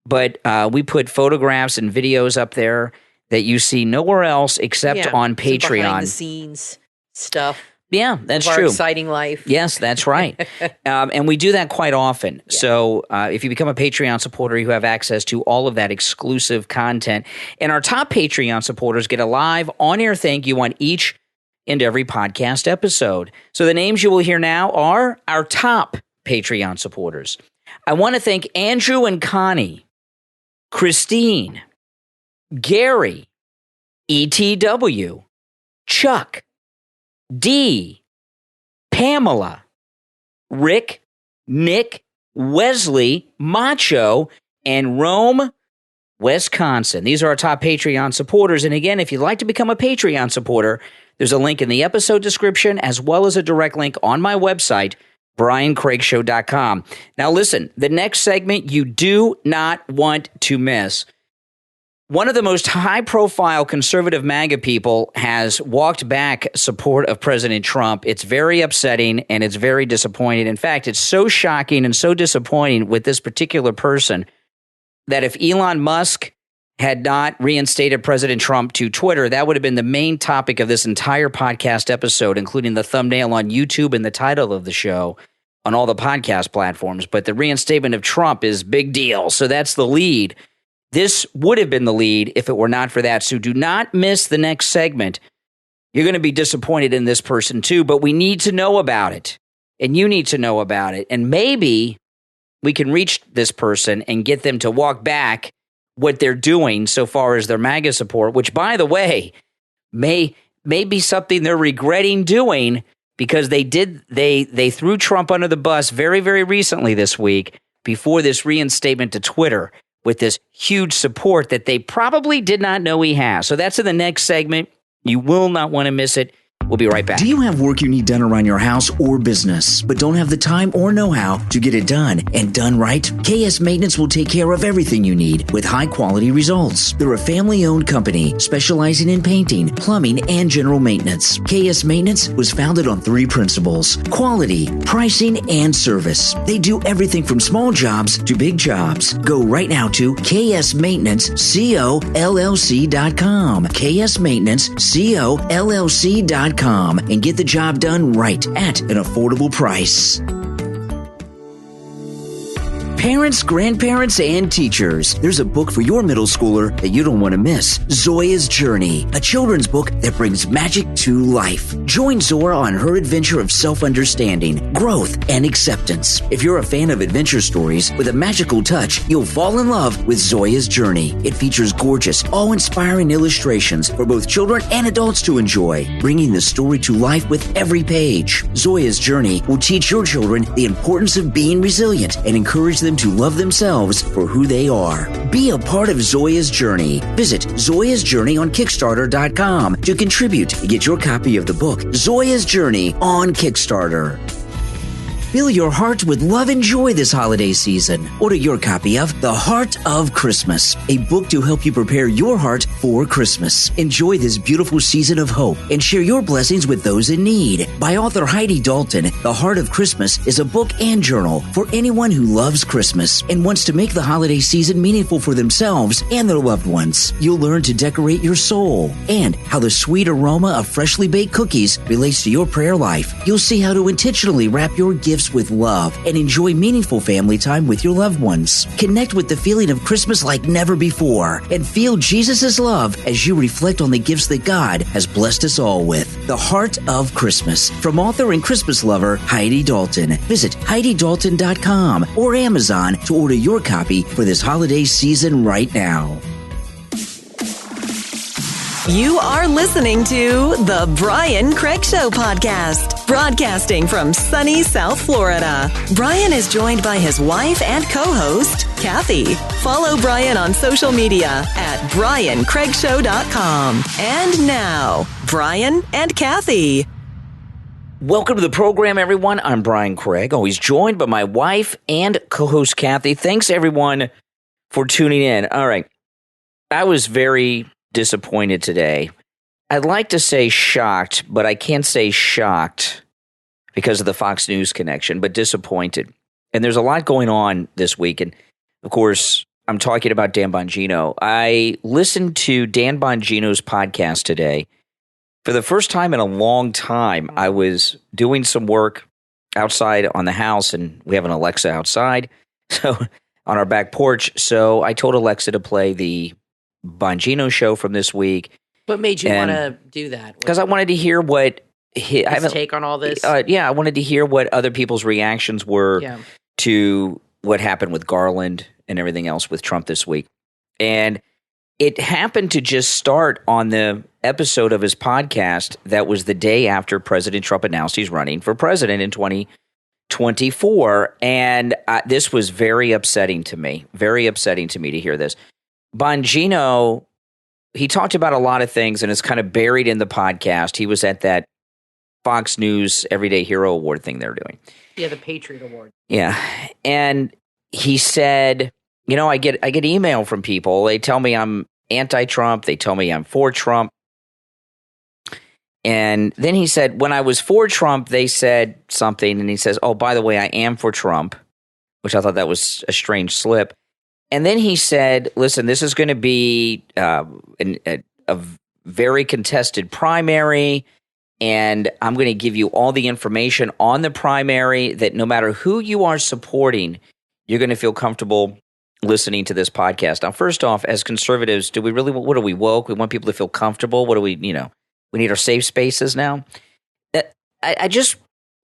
But we put photographs and videos up there that you see nowhere else except on Patreon. Behind-the-scenes stuff. Yeah, that's of our true. Exciting life. Yes, that's right. And we do that quite often. Yeah. So if you become a Patreon supporter, you have access to all of that exclusive content. And our top Patreon supporters get a live on-air thank you on each and every podcast episode. So the names you will hear now are our top Patreon supporters. I want to thank Andrew and Connie, Christine, Gary, ETW, Chuck, D, Pamela, Rick, Nick, Wesley, Macho, and Rome, Wisconsin. These are our top Patreon supporters. And again, if you'd like to become a Patreon supporter, there's a link in the episode description as well as a direct link on my website, briancraigshow.com. Now listen, the next segment you do not want to miss. One of the most high-profile conservative MAGA people has walked back support of President Trump. It's very upsetting and it's very disappointing. In fact, it's so shocking and so disappointing with this particular person that if Elon Musk had not reinstated President Trump to Twitter, that would have been the main topic of this entire podcast episode, including the thumbnail on YouTube and the title of the show on all the podcast platforms. But the reinstatement of Trump is big deal. So that's the lead. This would have been the lead if it were not for that. So do not miss the next segment. You're going to be disappointed in this person too, but we need to know about it. And you need to know about it. And maybe we can reach this person and get them to walk back what they're doing so far as their MAGA support, which, by the way, may be something they're regretting doing because they threw Trump under the bus very, very recently this week before this reinstatement to Twitter with this huge support that they probably did not know he has. So that's in the next segment. You will not want to miss it. We'll be right back. Do you have work you need done around your house or business, but don't have the time or know-how to get it done and done right? KS Maintenance will take care of everything you need with high-quality results. They're a family-owned company specializing in painting, plumbing, and general maintenance. KS Maintenance was founded on 3 principles: quality, pricing, and service. They do everything from small jobs to big jobs. Go right now to ksmaintenancecollc.com. ksmaintenancecollc.com and get the job done right at an affordable price. Parents, grandparents, and teachers, there's a book for your middle schooler that you don't want to miss. Zoya's Journey, a children's book that brings magic to life. Join Zora on her adventure of self-understanding, growth, and acceptance. If you're a fan of adventure stories with a magical touch, you'll fall in love with Zoya's Journey. It features gorgeous, awe-inspiring illustrations for both children and adults to enjoy, bringing the story to life with every page. Zoya's Journey will teach your children the importance of being resilient and encourage them to love themselves for who they are. Be a part of Zoya's Journey. Visit Zoya's Journey on Kickstarter.com to contribute and get your copy of the book Zoya's Journey on Kickstarter. Fill your heart with love and joy this holiday season. Order your copy of The Heart of Christmas, a book to help you prepare your heart for Christmas. Enjoy this beautiful season of hope and share your blessings with those in need. By author Heidi Dalton, The Heart of Christmas is a book and journal for anyone who loves Christmas and wants to make the holiday season meaningful for themselves and their loved ones. You'll learn to decorate your soul and how the sweet aroma of freshly baked cookies relates to your prayer life. You'll see how to intentionally wrap your gifts with love and enjoy meaningful family time with your loved ones. Connect with the feeling of Christmas like never before and feel Jesus' love as you reflect on the gifts that God has blessed us all with. The Heart of Christmas from author and Christmas lover Heidi Dalton. Visit HeidiDalton.com or Amazon to order your copy for this holiday season right now. You are listening to the Brian Craig Show podcast, broadcasting from sunny South Florida. Brian is joined by his wife and co-host, Kathy. Follow Brian on social media at BrianCraigShow.com. And now, Brian and Kathy. Welcome to the program, everyone. I'm Brian Craig, always joined by my wife and co-host, Kathy. Thanks, everyone, for tuning in. All right. I was very disappointed today. I'd like to say shocked, but I can't say shocked because of the Fox News connection, but disappointed. And there's a lot going on this week. And of course, I'm talking about Dan Bongino. I listened to Dan Bongino's podcast today. For the first time in a long time, I was doing some work outside on the house, and we have an Alexa outside, so on our back porch. So I told Alexa to play the Bongino show from this week. What made you want to do that? Because I wanted to hear what his take on all this. I wanted to hear what other people's reactions were to what happened with Garland and everything else with Trump this week. And it happened to just start on the episode of his podcast that was the day after President Trump announced he's running for president in 2024. And this was very upsetting to me to hear this. Bongino, he talked about a lot of things, and it's kind of buried in the podcast. He was at that Fox News Everyday Hero Award thing they're doing. Yeah, the Patriot Award. Yeah. And he said, you know, I get email from people. They tell me I'm anti-Trump. They tell me I'm for Trump. And then he said, when I was for Trump, they said something. And he says, oh, by the way, I am for Trump, which I thought that was a strange slip. And then he said, listen, this is going to be a very contested primary, and I'm going to give you all the information on the primary that no matter who you are supporting, you're going to feel comfortable listening to this podcast. Now, first off, as conservatives, what are we woke? We want people to feel comfortable. What do we need our safe spaces now. I just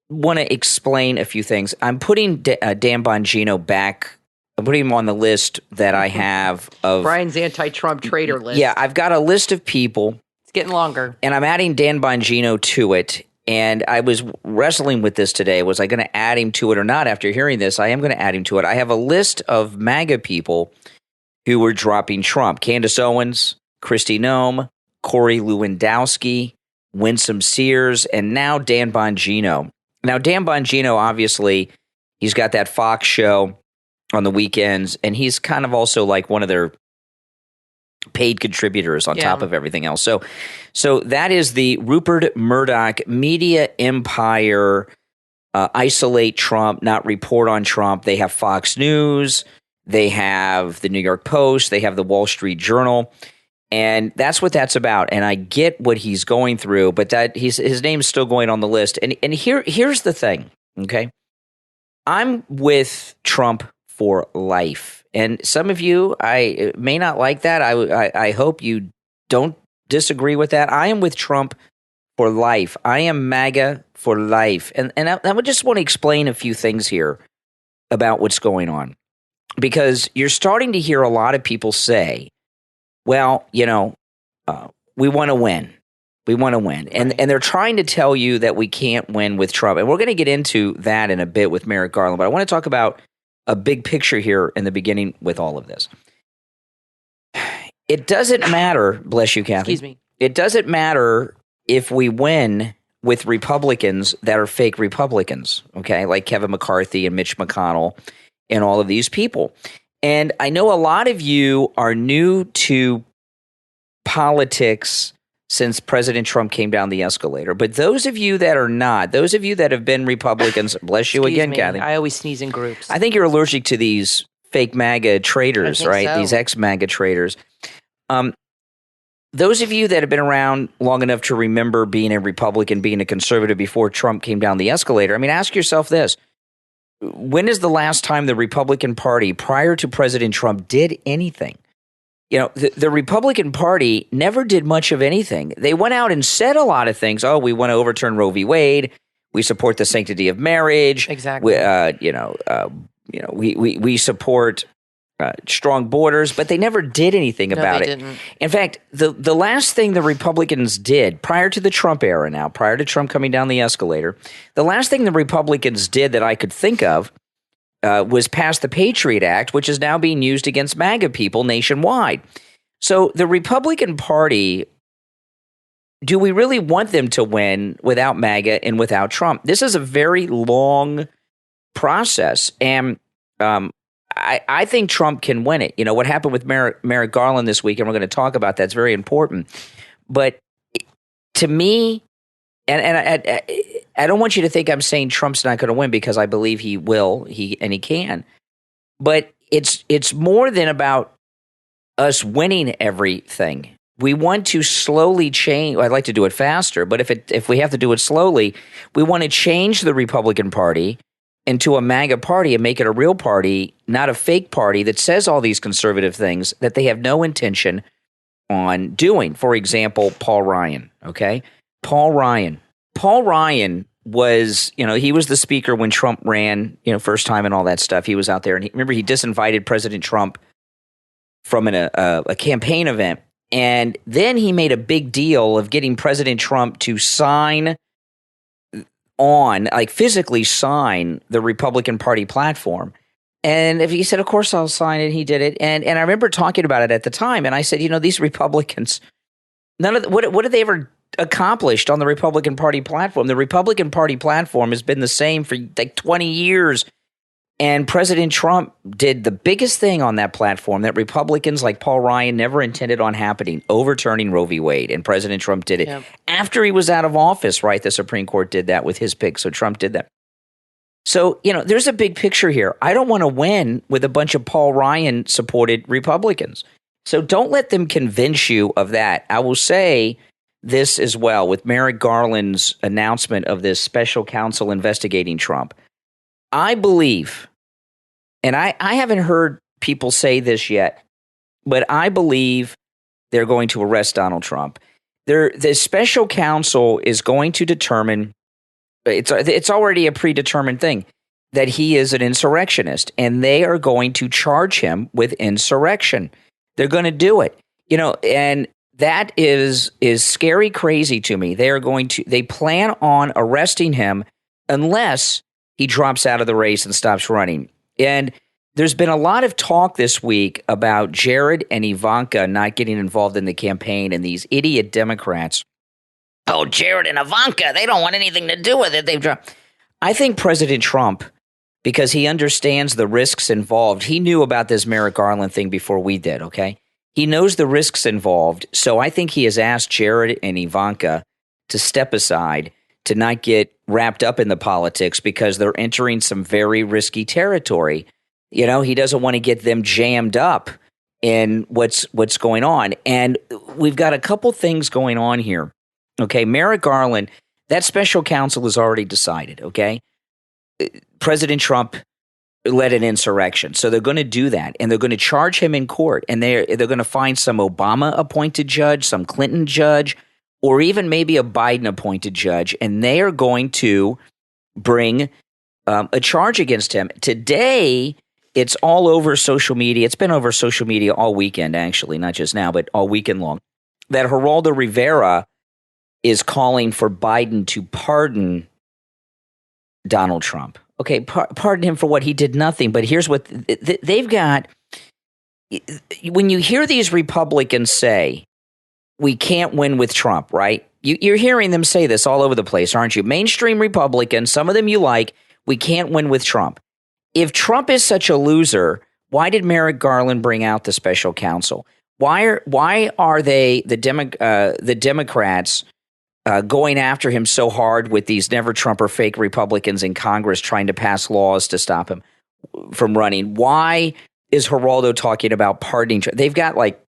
want to explain a few things. I'm putting Dan Bongino back. I'm putting him on the list that I have of Brian's anti-Trump traitor list. Yeah, I've got a list of people. It's getting longer. And I'm adding Dan Bongino to it. And I was wrestling with this today. Was I going to add him to it or not? After hearing this, I am going to add him to it. I have a list of MAGA people who were dropping Trump. Candace Owens, Kristi Noem, Corey Lewandowski, Winsome Sears, and now Dan Bongino. Now, Dan Bongino, obviously, he's got that Fox show on the weekends, and he's kind of also like one of their paid contributors on top of everything else. So that is the Rupert Murdoch media empire, isolate Trump, not report on Trump. They have Fox News, they have the New York Post, they have the Wall Street Journal, and that's what that's about. And I get what he's going through, but that his name's still going on the list. And here's the thing, okay? I'm with Trump for life. And some of you, I may not like that. I hope you don't disagree with that. I am with Trump for life. I am MAGA for life. And I would just want to explain a few things here about what's going on. Because you're starting to hear a lot of people say, well, we want to win. We want to win. And they're trying to tell you that we can't win with Trump. And we're going to get into that in a bit with Merrick Garland. But I want to talk about a big picture here in the beginning with all of this. It doesn't matter, bless you, Kathy. Excuse me. It doesn't matter if we win with Republicans that are fake Republicans, okay, like Kevin McCarthy and Mitch McConnell and all of these people. And I know a lot of you are new to politics since President Trump came down the escalator. But those of you that are not, those of you that have been Republicans, bless you again, Kathy. I always sneeze in groups. I think you're allergic to these fake MAGA traitors, right? So. These ex-MAGA traitors. Those of you that have been around long enough to remember being a Republican, being a conservative before Trump came down the escalator, I mean, ask yourself this. When is the last time the Republican Party, prior to President Trump, did anything? The Republican Party never did much of anything. They went out and said a lot of things. Oh, we want to overturn Roe v. Wade. We support the sanctity of marriage. Exactly. We support strong borders, but they never did anything about it. Didn't. In fact, the last thing the Republicans did prior to the Trump era now, prior to Trump coming down the escalator, the last thing the Republicans did that I could think of was pass the Patriot Act, which is now being used against MAGA people nationwide. So the Republican Party, do we really want them to win without MAGA and without Trump? This is a very long process, and I think Trump can win it. What happened with Merrick Garland this week, and we're going to talk about that. It's very important. But to me, and I don't want you to think I'm saying Trump's not going to win, because I believe he will, he can. But it's more than about us winning everything. We want to slowly change. I'd like to do it faster, but if we have to do it slowly, we want to change the Republican Party into a MAGA party and make it a real party, not a fake party that says all these conservative things that they have no intention on doing. For example, Paul Ryan, okay? Paul Ryan was, he was the speaker when Trump ran, first time and all that stuff. He was out there, and he disinvited President Trump from a campaign event. And then he made a big deal of getting President Trump to sign on, like physically sign the Republican Party platform. And if he said, of course I'll sign it, he did it. And I remember talking about it at the time. And I said, these Republicans, what have they ever accomplished on the Republican Party platform? The Republican Party platform has been the same for like 20 years. And President Trump did the biggest thing on that platform that Republicans like Paul Ryan never intended on happening, overturning Roe v. Wade. And President Trump did it after he was out of office, right? The Supreme Court did that with his pick. So Trump did that. So, there's a big picture here. I don't want to win with a bunch of Paul Ryan supported Republicans. So don't let them convince you of that. I will say this as well with Merrick Garland's announcement of this special counsel investigating Trump. I believe, and I haven't heard people say this yet, but I believe they're going to arrest Donald Trump. The special counsel is going to determine, it's already a predetermined thing, that he is an insurrectionist, and they are going to charge him with insurrection. They're going to do it. And That is scary crazy to me. They plan on arresting him unless he drops out of the race and stops running. And there's been a lot of talk this week about Jared and Ivanka not getting involved in the campaign, and these idiot Democrats. Oh, Jared and Ivanka, they don't want anything to do with it. I think President Trump, because he understands the risks involved, he knew about this Merrick Garland thing before we did, okay? He knows the risks involved, so I think he has asked Jared and Ivanka to step aside, to not get wrapped up in the politics because they're entering some very risky territory. You know, he doesn't want to get them jammed up in what's going on. And we've got a couple things going on here. Okay, Merrick Garland, that special counsel is already decided, okay? President Trump led an insurrection. So they're going to do that, and they're going to charge him in court, and they're going to find some Obama-appointed judge, some Clinton judge, or even maybe a Biden-appointed judge, and they are going to bring a charge against him. Today, it's all over social media. It's been over social media all weekend, actually, not just now, but all weekend long, that Geraldo Rivera is calling for Biden to pardon Donald Trump. Okay, pardon him for what? He did nothing. But here's what they've got. When you hear these Republicans say, we can't win with Trump, right? You're hearing them say this all over the place, aren't you? Mainstream Republicans, some of them you like, we can't win with Trump. If Trump is such a loser, why did Merrick Garland bring out the special counsel? Why are they, the Democrats, going after him so hard with these never Trump or fake Republicans in Congress trying to pass laws to stop him from running? Why is Geraldo talking about pardoning? They've got like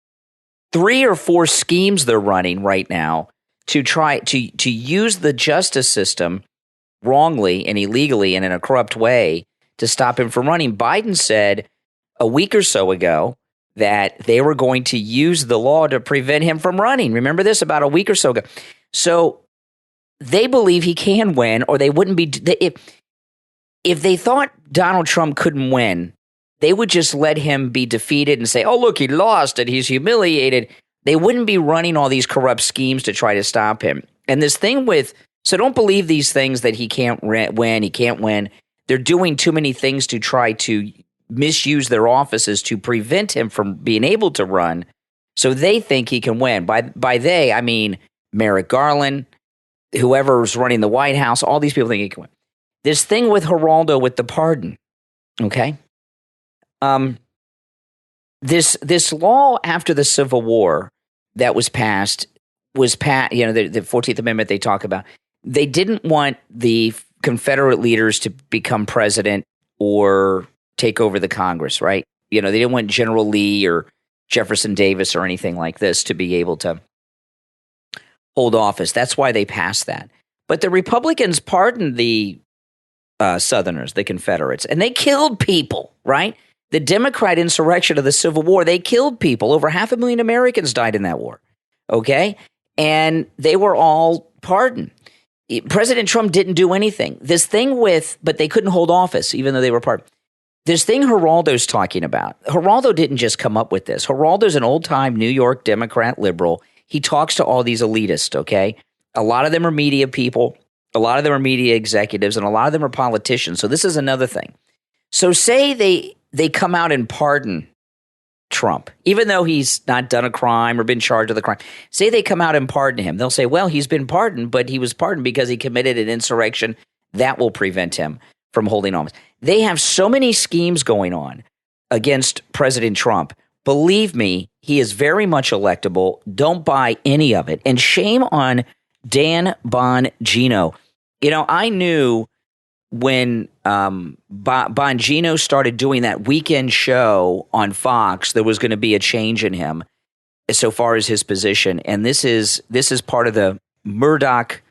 3 or 4 schemes they're running right now to try to use the justice system wrongly and illegally and in a corrupt way to stop him from running. Biden said a week or so ago that they were going to use the law to prevent him from running. Remember this about a week or so ago. So they believe he can win, or they wouldn't be. If they thought Donald Trump couldn't win, they would just let him be defeated and say, oh, look, he lost and he's humiliated. They wouldn't be running all these corrupt schemes to try to stop him. And this thing so don't believe these things that he can't win, he can't win. They're doing too many things to try to misuse their offices to prevent him from being able to run. So they think he can win. By they, I mean Merrick Garland, whoever's running the White House, all these people think he can win. This thing with Geraldo with the pardon, okay? This law after the Civil War that was passed, the 14th Amendment they talk about. They didn't want the Confederate leaders to become president or take over the Congress, right? They didn't want General Lee or Jefferson Davis or anything like this to be able to hold office. That's why they passed that. But the Republicans pardoned the Southerners, the Confederates, and they killed people, right? The Democrat insurrection of the Civil War, they killed people. Over 500,000 Americans died in that war, okay? And they were all pardoned. President Trump didn't do anything. This thing but they couldn't hold office, even though they were pardoned. This thing Geraldo's talking about, Geraldo didn't just come up with this. Geraldo's an old-time New York Democrat liberal. He talks to all these elitists, okay? A lot of them are media people. A lot of them are media executives, and a lot of them are politicians. So this is another thing. So say they come out and pardon Trump, even though he's not done a crime or been charged with a crime. Say they come out and pardon him. They'll say, well, he's been pardoned, but he was pardoned because he committed an insurrection. That will prevent him from holding office. They have so many schemes going on against President Trump. Believe me, he is very much electable. Don't buy any of it. And shame on Dan Bongino. I knew when Bongino started doing that weekend show on Fox, there was going to be a change in him so far as his position. And this is part of the Murdoch,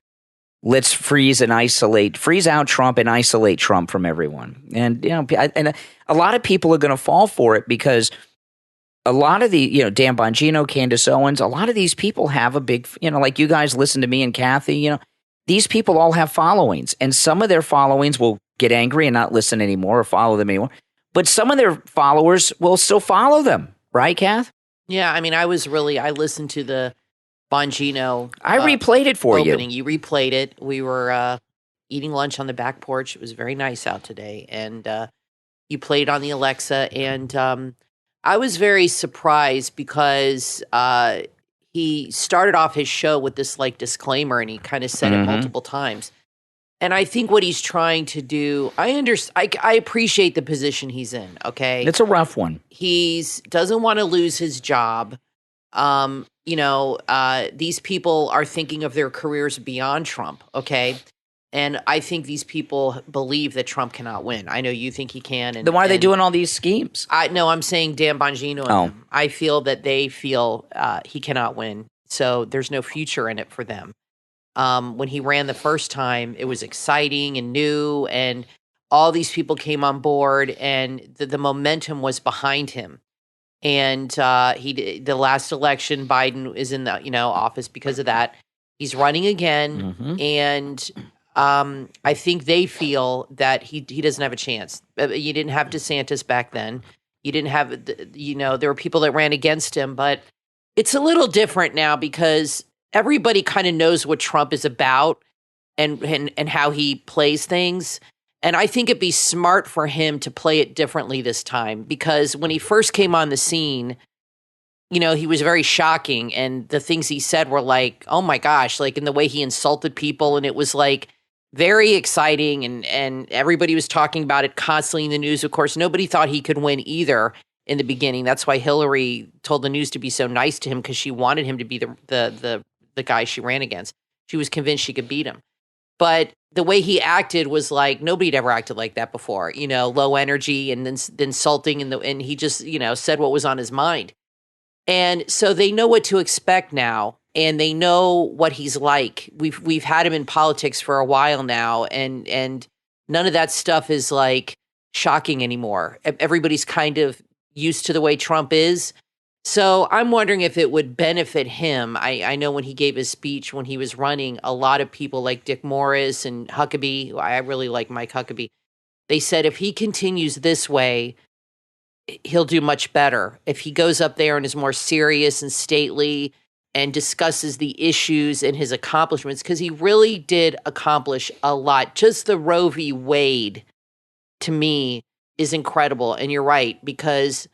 let's freeze out Trump and isolate Trump from everyone. And, and a lot of people are going to fall for it because a lot of the, Dan Bongino, Candace Owens, a lot of these people have a big, like you guys listen to me and Kathy, these people all have followings, and some of their followings will get angry and not listen anymore or follow them anymore. But some of their followers will still follow them. Right, Kath? Yeah. I mean, I listened to the Bongino. I replayed it for opening. you. You replayed it. We were eating lunch on the back porch. It was very nice out today. And you played on the Alexa. And I was very surprised because he started off his show with this like disclaimer, and he kind of said it multiple times. And I think what he's trying to do, I appreciate the position he's in, okay? It's a rough one. He's doesn't want to lose his job. These people are thinking of their careers beyond Trump, okay? And I think these people believe that Trump cannot win. I know you think he can. And then why are they doing all these schemes? I'm saying Dan Bongino and them. I feel that they feel he cannot win. So there's no future in it for them. When he ran the first time, it was exciting and new, and all these people came on board, and the momentum was behind him. And the last election, Biden is in the office because of that. He's running again, and I think they feel that he doesn't have a chance. You didn't have DeSantis back then. You didn't have there were people that ran against him, but it's a little different now because everybody kind of knows what Trump is about and how he plays things. And I think it'd be smart for him to play it differently this time, because when he first came on the scene, he was very shocking. And the things he said were like, oh my gosh, like in the way he insulted people. And it was like very exciting. And everybody was talking about it constantly in the news. Of course, nobody thought he could win either in the beginning. That's why Hillary told the news to be so nice to him, because she wanted him to be the guy she ran against. She was convinced she could beat him. But the way he acted was like nobody had ever acted like that before. Low energy and then insulting, and he just said what was on his mind. And so they know what to expect now, and they know what he's like. We've had him in politics for a while now, and none of that stuff is like shocking anymore. Everybody's kind of used to the way Trump is. So I'm wondering if it would benefit him. I know when he gave his speech when he was running, a lot of people like Dick Morris and Huckabee, I really like Mike Huckabee, they said if he continues this way, he'll do much better. If he goes up there and is more serious and stately and discusses the issues and his accomplishments, because he really did accomplish a lot. Just the Roe v. Wade, to me, is incredible. And you're right, because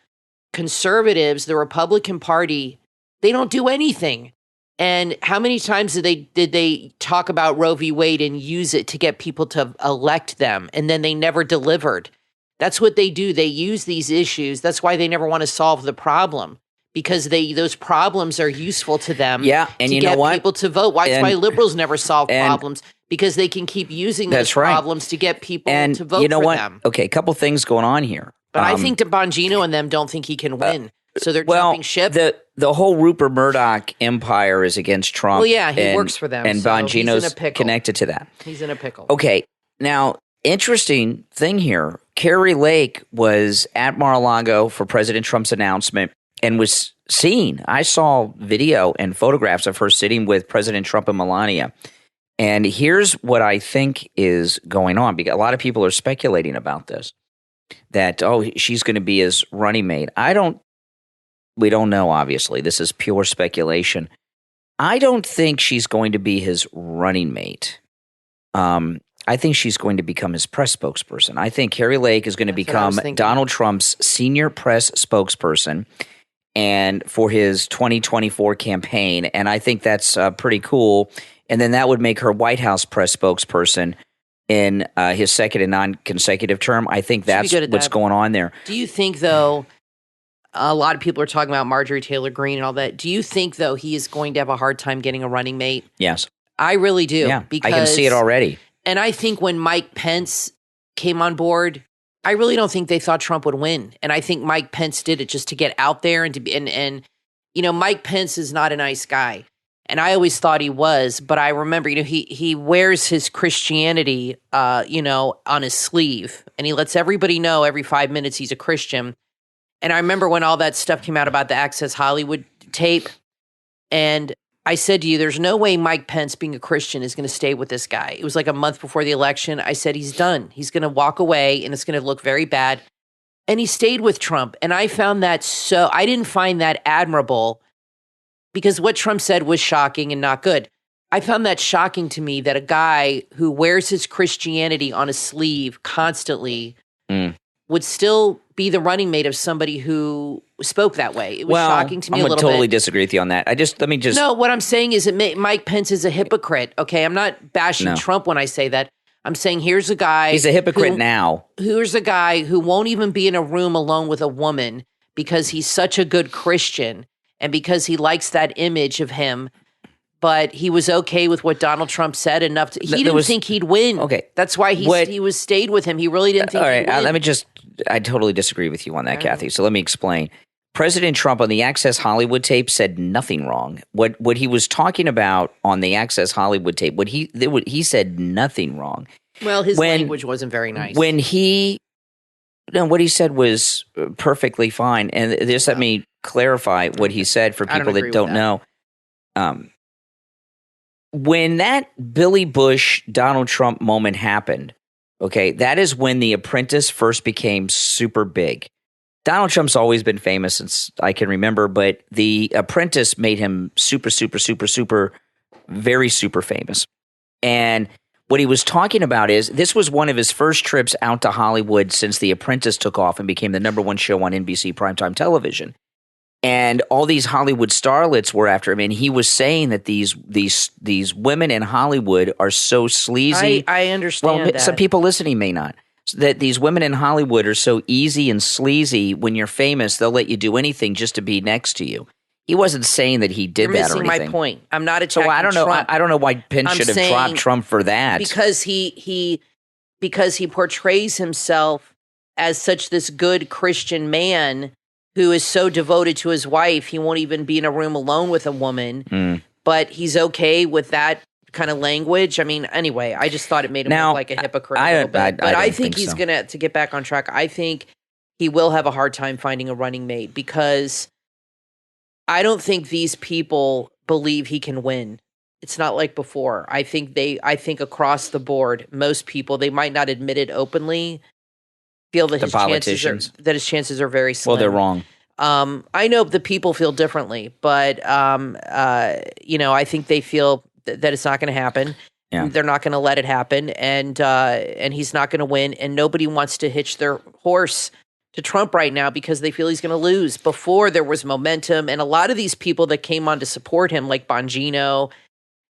conservatives, the Republican Party, they don't do anything. And how many times did they talk about Roe v. Wade and use it to get people to elect them? And then they never delivered. That's what they do. They use these issues. That's why they never want to solve the problem, because those problems are useful to them. Yeah, and to you know get what? people to vote. That's why liberals never solve problems, because they can keep using those problems to get people to vote for them. Okay, a couple things going on here. But I think Bongino and them don't think he can win. So they're jumping ship. The whole Rupert Murdoch empire is against Trump. Well, yeah, he works for them. And so Bongino's connected to that. He's in a pickle. Okay, now, interesting thing here. Carrie Lake was at Mar-a-Lago for President Trump's announcement and was seen. I saw video and photographs of her sitting with President Trump and Melania. And here's what I think is going on, because a lot of people are speculating about this, that, she's going to be his running mate. We don't know, obviously. This is pure speculation. I don't think she's going to be his running mate. I think she's going to become his press spokesperson. I think Carrie Lake is going to become Donald Trump's senior press spokesperson and for his 2024 campaign. And I think that's pretty cool. And then that would make her White House press spokesperson in his second and non-consecutive term. I think that's what's going on there. Do you think, though, a lot of people are talking about Marjorie Taylor Greene and all that. Do you think, though, he is going to have a hard time getting a running mate? Yes. I really do. Yeah, because, I can see it already. And I think when Mike Pence came on board, I really don't think they thought Trump would win. And I think Mike Pence did it just to get out there and to be, and Mike Pence is not a nice guy. And I always thought he was, but I remember, he wears his Christianity, on his sleeve, and he lets everybody know every 5 minutes he's a Christian. And I remember when all that stuff came out about the Access Hollywood tape, and I said to you, there's no way Mike Pence, being a Christian, is going to stay with this guy. It was like a month before the election. I said, he's done. He's going to walk away, and it's going to look very bad. And he stayed with Trump. And I found that I didn't find that admirable because what Trump said was shocking and not good. I found that shocking to me that a guy who wears his Christianity on his sleeve constantly would still be the running mate of somebody who spoke that way. It was shocking to me a little bit. I'm totally disagree with you on that. No, what I'm saying is Mike Pence is a hypocrite. Okay, I'm not bashing Trump when I say that. I'm saying here's a guy. He's a hypocrite now. Here's a guy who won't even be in a room alone with a woman because he's such a good Christian and because he likes that image of him. But he was okay with what Donald Trump said enough. He didn't think he'd win. Okay, that's why he stayed with him. He really didn't think. All right, he'd win. I totally disagree with you on that, Kathy. So let me explain. President Trump on the Access Hollywood tape said nothing wrong. What he was talking about on the Access Hollywood tape, he said nothing wrong. Well, his language wasn't very nice. What he said was perfectly fine. And just let me clarify what he said for people that don't know. When that Billy Bush, Donald Trump moment happened, okay, that is when The Apprentice first became super big. Donald Trump's always been famous since I can remember, but The Apprentice made him super, super, super, super, very super famous. And what he was talking about is this was one of his first trips out to Hollywood since The Apprentice took off and became the #1 show on NBC primetime television. And all these Hollywood starlets were after him, and he was saying that these women in Hollywood are so sleazy. I understand that. Some people listening may not. That these women in Hollywood are so easy and sleazy. When you're famous, they'll let you do anything just to be next to you. He wasn't saying that he did that or anything. You're missing my point. I'm not attacking Trump. I don't know why Pence should have dropped Trump for that. Because he portrays himself as such this good Christian man who is so devoted to his wife, he won't even be in a room alone with a woman, but he's okay with that kind of language. I mean, anyway, I just thought it made him look like a hypocrite a little bit. But I think he's going to get back on track, I think he will have a hard time finding a running mate because I don't think these people believe he can win. It's not like before. I think across the board, most people, they might not admit it openly, feel that his chances are very slim. Well, they're wrong. I know the people feel differently, but I think they feel that it's not going to happen. Yeah. They're not going to let it happen, and he's not going to win. And nobody wants to hitch their horse to Trump right now because they feel he's going to lose. Before there was momentum, and a lot of these people that came on to support him, like Bongino,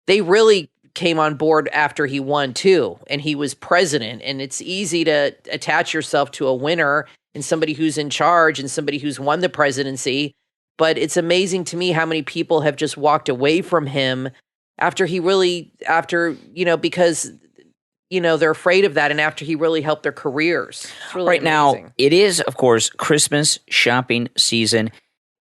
they really came on board after he won too, and he was president. And it's easy to attach yourself to a winner and somebody who's in charge and somebody who's won the presidency. But it's amazing to me how many people have just walked away from him because they're afraid of that, and after he really helped their careers. It's really amazing. Now, it is, of course, Christmas shopping season.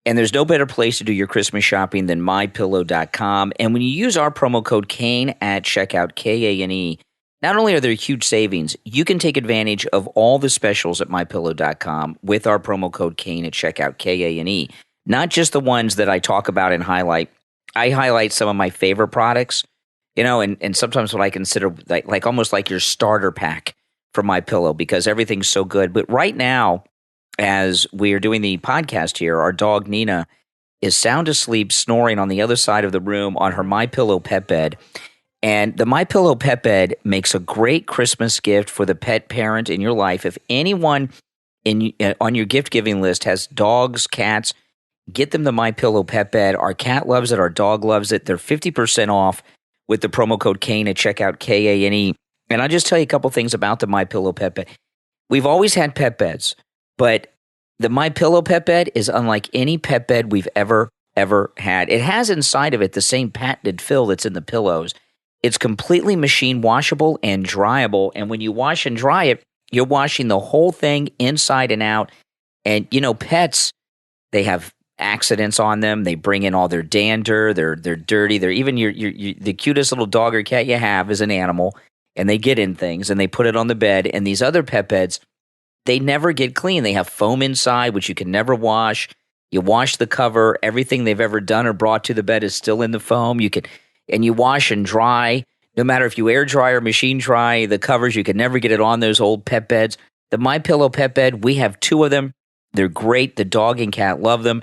And there's no better place to do your Christmas shopping than MyPillow.com. And when you use our promo code KANE at checkout, KANE, not only are there huge savings, you can take advantage of all the specials at MyPillow.com with our promo code KANE at checkout, KANE. Not just the ones that I talk about and highlight. I highlight some of my favorite products, and sometimes what I consider like almost like your starter pack for MyPillow because everything's so good. But right now, as we are doing the podcast here, our dog Nina is sound asleep, snoring on the other side of the room on her MyPillow pet bed. And the MyPillow pet bed makes a great Christmas gift for the pet parent in your life. If anyone on your gift giving list has dogs, cats, get them the MyPillow pet bed. Our cat loves it. Our dog loves it. They're 50% off with the promo code KANE at checkout, KANE. And I'll just tell you a couple things about the MyPillow pet bed. We've always had pet beds. But the MyPillow pet bed is unlike any pet bed we've ever had. It has inside of it the same patented fill that's in the pillows. It's completely machine washable and dryable. And when you wash and dry it, you're washing the whole thing inside and out. And, pets, they have accidents on them. They bring in all their dander. They're dirty. They're even the cutest little dog or cat you have is an animal. And they get in things and they put it on the bed. And these other pet beds, they never get clean. They have foam inside, which you can never wash. You wash the cover. Everything they've ever done or brought to the bed is still in the foam. And you wash and dry. No matter if you air dry or machine dry the covers, you can never get it on those old pet beds. The MyPillow pet bed, we have 2 of them. They're great. The dog and cat love them.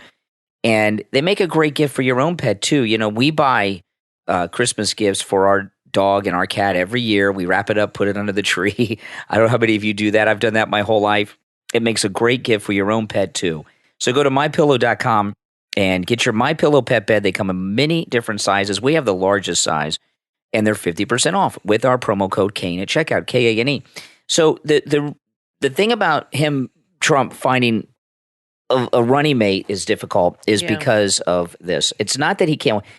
And they make a great gift for your own pet, too. You know, we buy Christmas gifts for our dog and our cat every year. We wrap it up, put it under the tree. I don't know how many of you do that. I've done that my whole life. It makes a great gift for your own pet, too. So go to mypillow.com and get your MyPillow pet bed. They come in many different sizes. We have the largest size, and they're 50% off with our promo code Kane at checkout, Kane. So the thing about Trump, finding a running mate is difficult is because of this. It's not that he can't win.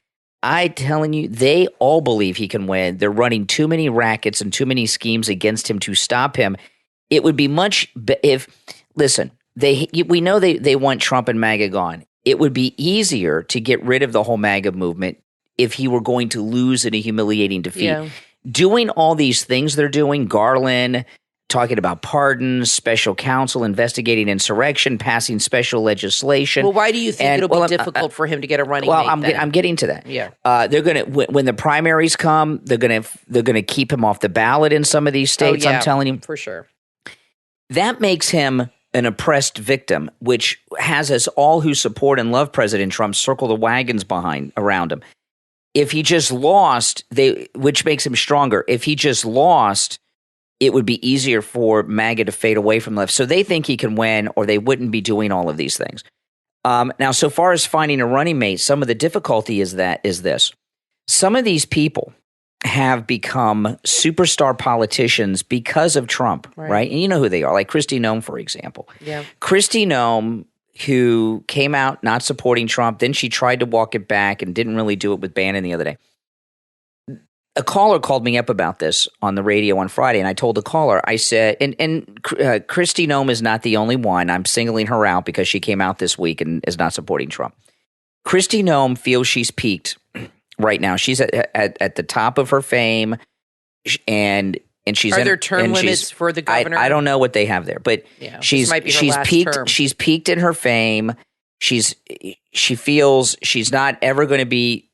I'm telling you, they all believe he can win. They're running too many rackets and too many schemes against him to stop him. It would be much we know they want Trump and MAGA gone. It would be easier to get rid of the whole MAGA movement if he were going to lose in a humiliating defeat. Yeah. Doing all these things they're doing, Garland, talking about pardons, special counsel, investigating insurrection, passing special legislation. Well, why do you think it'll be difficult for him to get a running mate? I'm getting to that. Yeah, they're going to when the primaries come, they're going to keep him off the ballot in some of these states. I'm telling you, for sure. That makes him an oppressed victim, which has us all who support and love President Trump circle the wagons around him. If he just lost, which makes him stronger. If he just lost, it would be easier for MAGA to fade away from the left. So they think he can win, or they wouldn't be doing all of these things. Now, so far as finding a running mate, some of the difficulty is this. Some of these people have become superstar politicians because of Trump, right? And you know who they are, like Kristi Noem, for example. Yeah. Kristi Noem, who came out not supporting Trump, then she tried to walk it back and didn't really do it with Bannon the other day. A caller called me up about this on the radio on Friday, and I told the caller, I said, and Kristi Noem is not the only one. I'm singling her out because she came out this week and is not supporting Trump. Kristi Noem feels she's peaked right now. She's at the top of her fame, and she's. Are there term limits for the governor? I don't know what they have there, but she's peaked. Term. She's peaked in her fame. She feels she's not ever going to be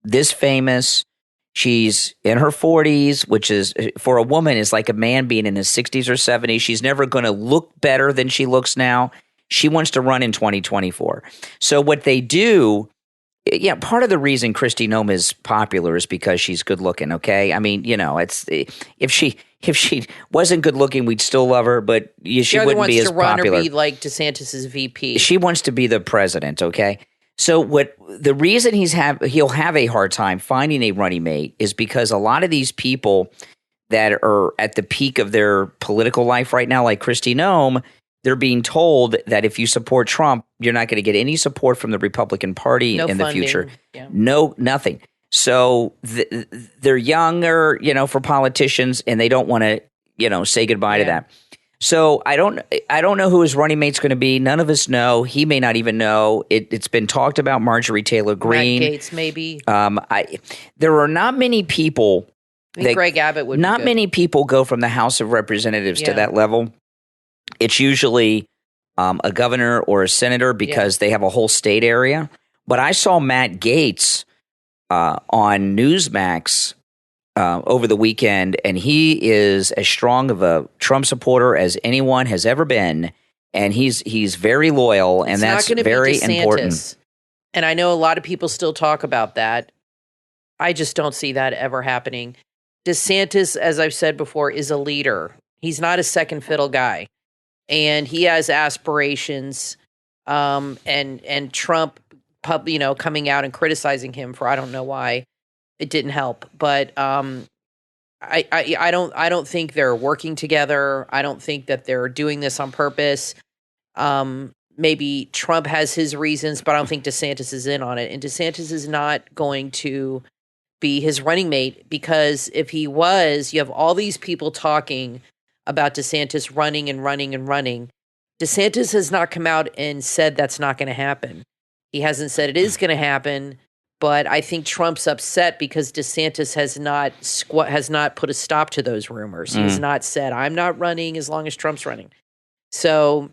this famous. She's in her 40s, which is for a woman is like a man being in his 60s or 70s. She's never going to look better than she looks now. She wants to run in 2024. So what they do, part of the reason Kristi Noem is popular is because she's good looking. Okay, I mean, it's if she wasn't good looking, we'd still love her, but she wouldn't be as popular. Run or be like DeSantis's VP. She wants to be the president. Okay. So the reason he'll have a hard time finding a running mate is because a lot of these people that are at the peak of their political life right now, like Kristi Noem, they're being told that if you support Trump, you're not going to get any support from the Republican Party in the future. Yeah. No, nothing. So they're younger, for politicians, and they don't want to, say goodbye to that. So I don't know who his running mate's going to be. None of us know. He may not even know. It's been talked about. Marjorie Taylor Greene, Matt Gaetz, maybe. There are not many people. I think Greg Abbott would. Not many people go from the House of Representatives to that level. It's usually a governor or a senator because they have a whole state area. But I saw Matt Gaetz on Newsmax over the weekend, and he is as strong of a Trump supporter as anyone has ever been, and he's very loyal, and that's very important. And I know a lot of people still talk about that. I just don't see that ever happening. DeSantis, as I've said before, is a leader. He's not a second fiddle guy, and he has aspirations. And Trump, coming out and criticizing him for I don't know why. It didn't help, but I don't think they're working together. I don't think that they're doing this on purpose. Maybe Trump has his reasons, but I don't think DeSantis is in on it. And DeSantis is not going to be his running mate because if he was, you have all these people talking about DeSantis running and running and running. DeSantis has not come out and said that's not going to happen. He hasn't said it is going to happen. But I think Trump's upset because DeSantis has not put a stop to those rumors. He has not said, I'm not running as long as Trump's running. So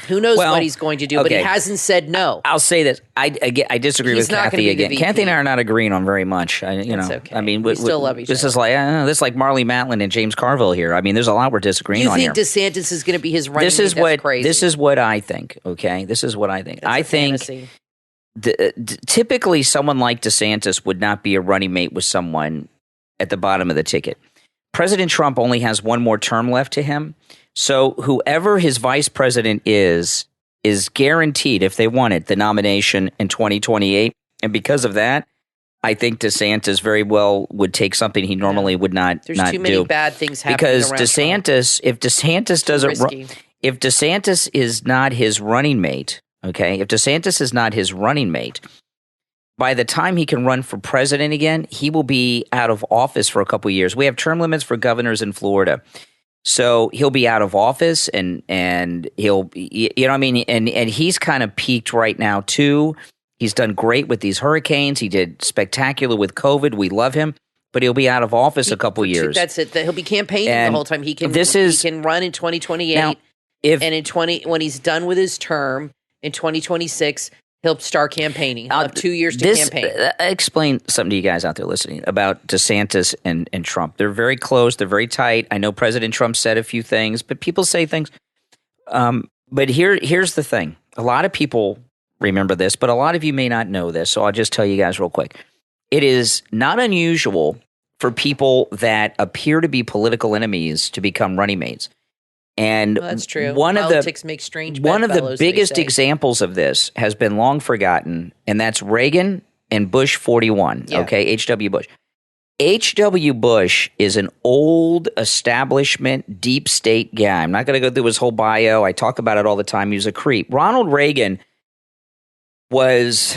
who knows what he's going to do, but he hasn't said no. I'll say this. I disagree with Kathy again. Kathy and I are not agreeing on very much. Okay. I mean, we still love each other. This is like Marley Matlin and James Carville here. I mean, there's a lot we're disagreeing on here. You think DeSantis is going to be his running mate? That's crazy. This is what I think, okay? This is what I think. That's a fantasy. typically someone like DeSantis would not be a running mate with someone at the bottom of the ticket. President Trump only has one more term left to him. So whoever his vice president is guaranteed, if they want it, the nomination in 2028. And because of that, I think DeSantis very well would take something he normally would not do. There's too many bad things happening because around DeSantis, Trump. if DeSantis doesn't, if DeSantis is not his running mate, okay, if DeSantis is not his running mate, by the time he can run for president again, he will be out of office for a couple of years. We have term limits for governors in Florida. So he'll be out of office and he'll, you know what I mean? And he's kind of peaked right now too. He's done great with these hurricanes. He did spectacular with COVID. We love him, but he'll be out of office a couple years. That's it. He'll be campaigning the whole time. He can run in 2028. Now, and when he's done with his term in 2026, he'll start campaigning. He'll have 2 years to campaign. Explain something to you guys out there listening about DeSantis and Trump. They're very close. They're very tight. I know President Trump said a few things, but people say things. But here's the thing. A lot of people remember this, but a lot of you may not know this. So I'll just tell you guys real quick. It is not unusual for people that appear to be political enemies to become running mates. And that's true. Politics make strange one of the bedfellows, biggest examples of this has been long forgotten, and that's Reagan and Bush 41. Yeah. Okay, H.W. Bush. H.W. Bush is an old establishment, deep state guy. I'm not going to go through his whole bio. I talk about it all the time. He was a creep. Ronald Reagan was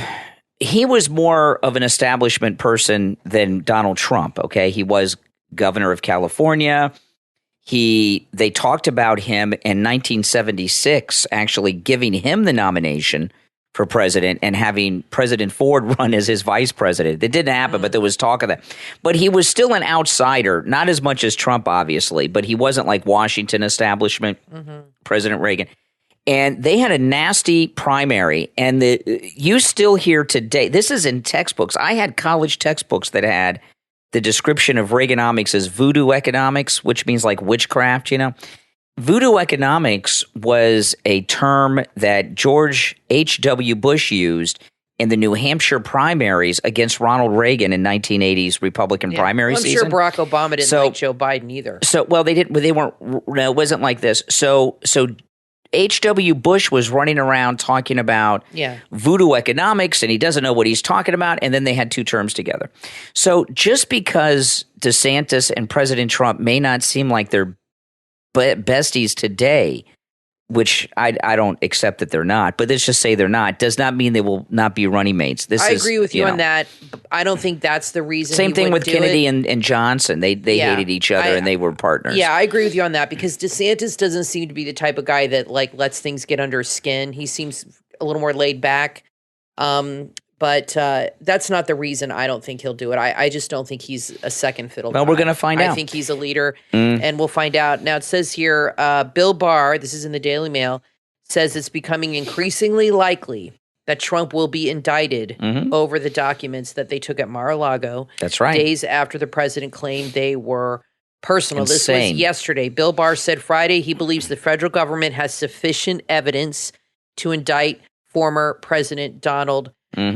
more of an establishment person than Donald Trump. Okay, he was governor of California. They talked about him in 1976, actually giving him the nomination for president and having President Ford run as his vice president. It didn't happen, but there was talk of that. But he was still an outsider, not as much as Trump, obviously, but he wasn't like Washington establishment, President Reagan. And they had a nasty primary, and you still hear today, this is in textbooks. I had college textbooks that had the description of Reaganomics as voodoo economics, which means like witchcraft, you know. Voodoo economics was a term that George H.W. Bush used in the New Hampshire primaries against Ronald Reagan in 1980's Republican primary season. I'm sure Barack Obama didn't like Joe Biden either. So, well, they didn't. They weren't. No, it wasn't like this. So H.W. Bush was running around talking about voodoo economics, and he doesn't know what he's talking about, and then they had 2 terms together. So just because DeSantis and President Trump may not seem like they're besties today, which I don't accept that they're not, but let's just say they're not, does not mean they will not be running mates. I agree with you on that. I don't think that's the reason. Same thing with Kennedy and Johnson. They hated each other and they were partners. Yeah, I agree with you on that because DeSantis doesn't seem to be the type of guy that like lets things get under his skin. He seems a little more laid back. But that's not the reason I don't think he'll do it. I just don't think he's a second fiddle. Well, we're going to find out. I think he's a leader, and we'll find out. Now, it says here, Bill Barr, this is in the Daily Mail, says it's becoming increasingly likely that Trump will be indicted over the documents that they took at Mar-a-Lago. That's right. Days after the president claimed they were personal. Insane. This was yesterday. Bill Barr said Friday he believes the federal government has sufficient evidence to indict former President Donald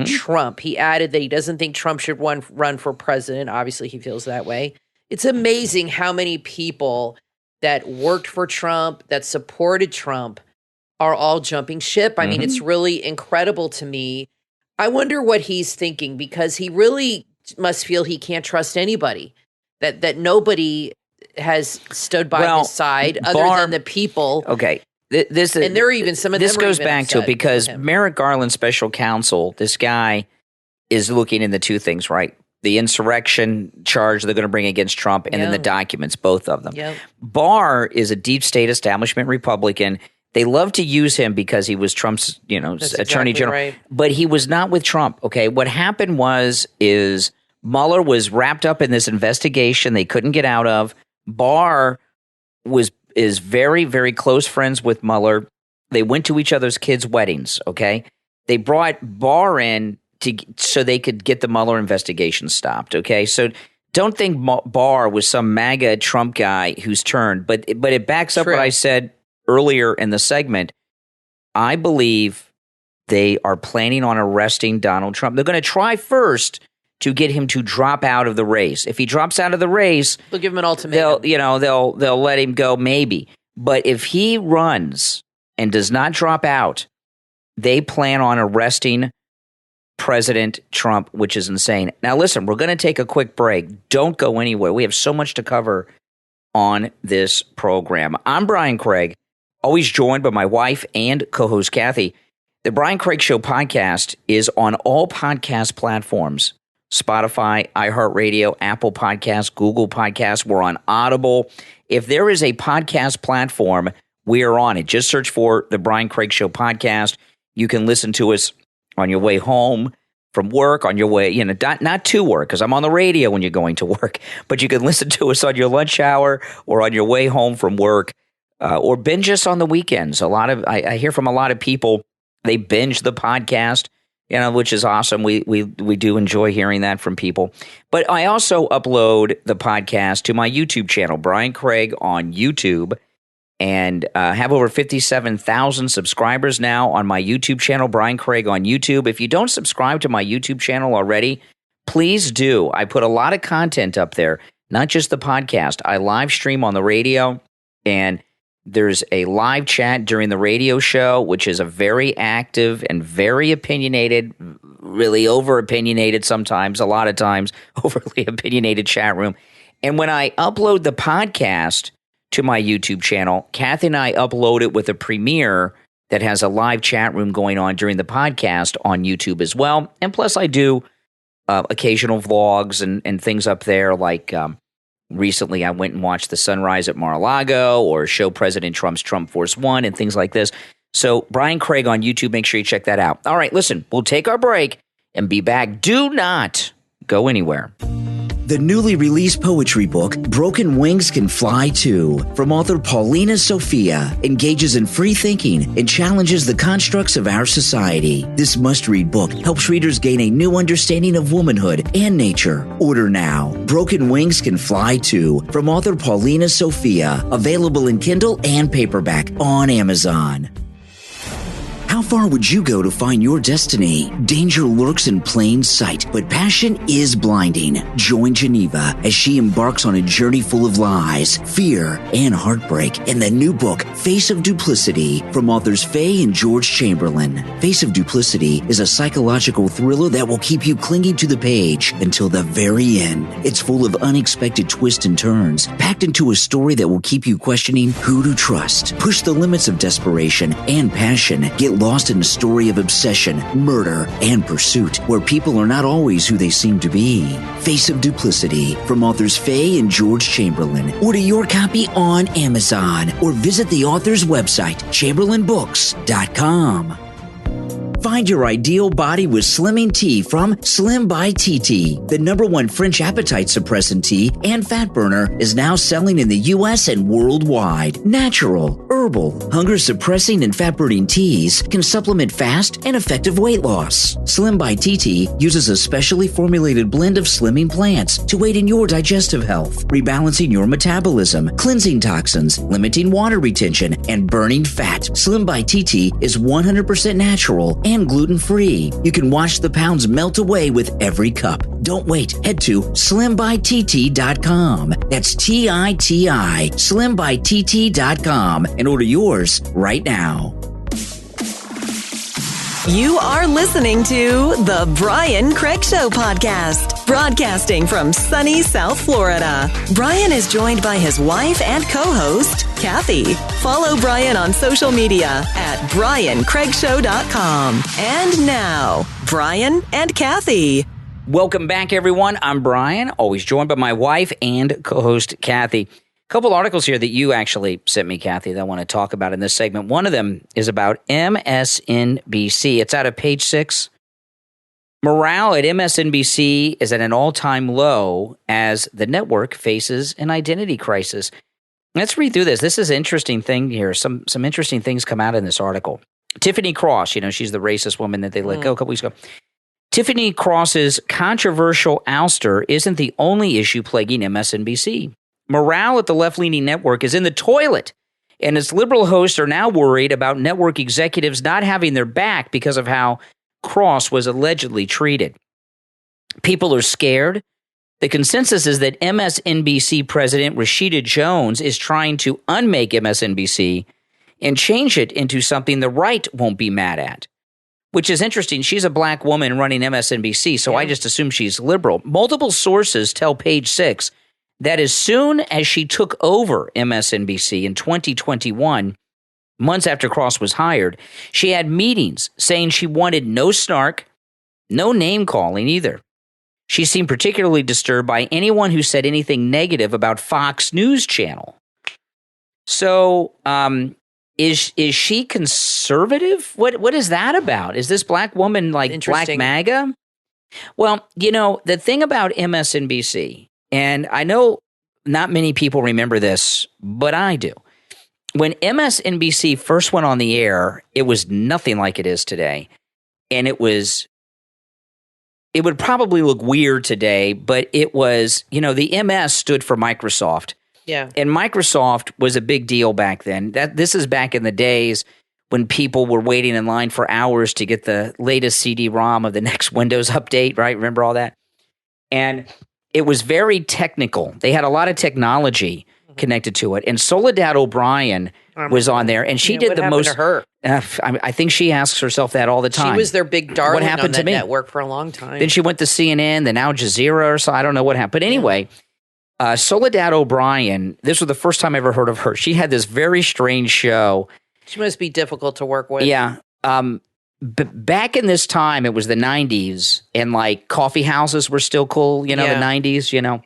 Trump. He added that he doesn't think Trump should run for president. Obviously, he feels that way. It's amazing how many people that worked for Trump, that supported Trump, are all jumping ship. I mean, it's really incredible to me. I wonder what he's thinking because he really must feel he can't trust anybody, that nobody has stood by his side other than the people. Okay. This and there are even some of them. This goes back to it because Merrick Garland's special counsel, this guy is looking into 2 things, right? The insurrection charge they're going to bring against Trump and then the documents, both of them. Yep. Barr is a deep state establishment Republican. They love to use him because he was Trump's, attorney general, right. But he was not with Trump. Okay. What happened is Mueller was wrapped up in this investigation they couldn't get out of. Barr is very, very close friends with Mueller. They went to each other's kids' weddings, okay? They brought Barr in so they could get the Mueller investigation stopped, okay? So don't think Barr was some MAGA Trump guy who's turned, but it backs up what I said earlier in the segment. I believe they are planning on arresting Donald Trump. They're going to try first to get him to drop out of the race. If he drops out of the race, they'll give him an ultimatum. They'll let him go maybe. But if he runs and does not drop out, they plan on arresting President Trump, which is insane. Now, listen, we're going to take a quick break. Don't go anywhere. We have so much to cover on this program. I'm Brian Craig, always joined by my wife and co-host Kathy. The Brian Craig Show podcast is on all podcast platforms: Spotify, iHeartRadio, Apple Podcasts, Google Podcasts. We're on Audible. If there is a podcast platform, we are on it. Just search for the Brian Craig Show podcast. You can listen to us on your way home from work, on your way, not to work, because I'm on the radio when you're going to work, but you can listen to us on your lunch hour or on your way home from work, or binge us on the weekends. I hear from a lot of people, they binge the podcast, which is awesome. We do enjoy hearing that from people. But I also upload the podcast to my YouTube channel, Brian Craig on YouTube, and have over 57,000 subscribers now on my YouTube channel, Brian Craig on YouTube. If you don't subscribe to my YouTube channel already, please do. I put a lot of content up there, not just the podcast. I live stream on the radio, and there's a live chat during the radio show, which is a very active and very opinionated, really over-opinionated sometimes, a lot of times, overly opinionated chat room. And when I upload the podcast to my YouTube channel, Kathy and I upload it with a premiere that has a live chat room going on during the podcast on YouTube as well. And plus I do occasional vlogs and things up there, like recently I went and watched the sunrise at Mar-a-Lago, or show President Trump's Trump Force One and things like this. So Brian Craig on YouTube, make sure you check that out. All right, listen, we'll take our break and be back. Do not go anywhere. The newly released poetry book, Broken Wings Can Fly Too, from author Paulina Sophia, engages in free thinking and challenges the constructs of our society. This must-read book helps readers gain a new understanding of womanhood and nature. Order now. Broken Wings Can Fly Too, from author Paulina Sophia, available in Kindle and paperback on Amazon. How far would you go to find your destiny? Danger lurks in plain sight, but passion is blinding. Join Geneva as she embarks on a journey full of lies, fear, and heartbreak in the new book, Face of Duplicity, from authors Faye and George Chamberlain. Face of Duplicity is a psychological thriller that will keep you clinging to the page until the very end. It's full of unexpected twists and turns, packed into a story that will keep you questioning who to trust. Push the limits of desperation and passion. Get lost in a story of obsession, murder, and pursuit, where people are not always who they seem to be. Face of Duplicity, from authors Faye and George Chamberlain. Order your copy on Amazon or visit the author's website, chamberlainbooks.com. Find your ideal body with Slimming Tea from Slim by TT. The #1 French appetite suppressant tea and fat burner is now selling in the U.S. and worldwide. Natural, herbal, hunger-suppressing and fat-burning teas can supplement fast and effective weight loss. Slim by TT uses a specially formulated blend of slimming plants to aid in your digestive health, rebalancing your metabolism, cleansing toxins, limiting water retention, and burning fat. Slim by TT is 100% natural and gluten-free. You can watch the pounds melt away with every cup. Don't wait. Head to slimbytt.com. That's TITI, slimbytt.com, and order yours right now. You are listening to the Brian Craig Show podcast, broadcasting from sunny South Florida. Brian is joined by his wife and co-host, Kathy. Follow Brian on social media at briancraigshow.com. And now, Brian and Kathy. Welcome back, everyone. I'm Brian, always joined by my wife and co-host, Kathy. A couple articles here that you actually sent me, Kathy, that I want to talk about in this segment. One of them is about MSNBC. It's out of page 6. Morale at MSNBC is at an all-time low as the network faces an identity crisis. Let's read through this. This is an interesting thing here. Some interesting things come out in this article. Tiffany Cross, she's the racist woman that they let go a couple weeks ago. Tiffany Cross's controversial ouster isn't the only issue plaguing MSNBC. Morale at the left-leaning network is in the toilet And its liberal hosts are now worried about network executives not having their back because of how Cross was allegedly treated. People are scared. The consensus is that MSNBC President Rashida Jones is trying to unmake MSNBC and change it into something the right won't be mad at, which is interesting. She's a black woman running MSNBC, so I just assume she's liberal. Multiple sources tell Page Six that as soon as she took over MSNBC in 2021, months after Cross was hired, she had meetings saying she wanted no snark, no name calling either. She seemed particularly disturbed by anyone who said anything negative about Fox News Channel. So, is she conservative? What is that about? Is this black woman like Black MAGA? Well, the thing about MSNBC, and I know not many people remember this, but I do. When MSNBC first went on the air, it was nothing like it is today. And it would probably look weird today, but it was, the MS stood for Microsoft. Yeah. And Microsoft was a big deal back then. This is back in the days when people were waiting in line for hours to get the latest CD-ROM of the next Windows update, right? Remember all that? And it was very technical. They had a lot of technology connected to it. And Soledad O'Brien was on there, and she did the most. To her? I think she asks herself that all the time. She was their big darling what happened on that to me? network for a long time. Then she went to CNN, then Al Jazeera, or so I don't know what happened. But anyway, Soledad O'Brien, this was the first time I ever heard of her. She had this very strange show. She must be difficult to work with. Yeah. Back in this time, it was the 90s, and like coffee houses were still cool, the 90s,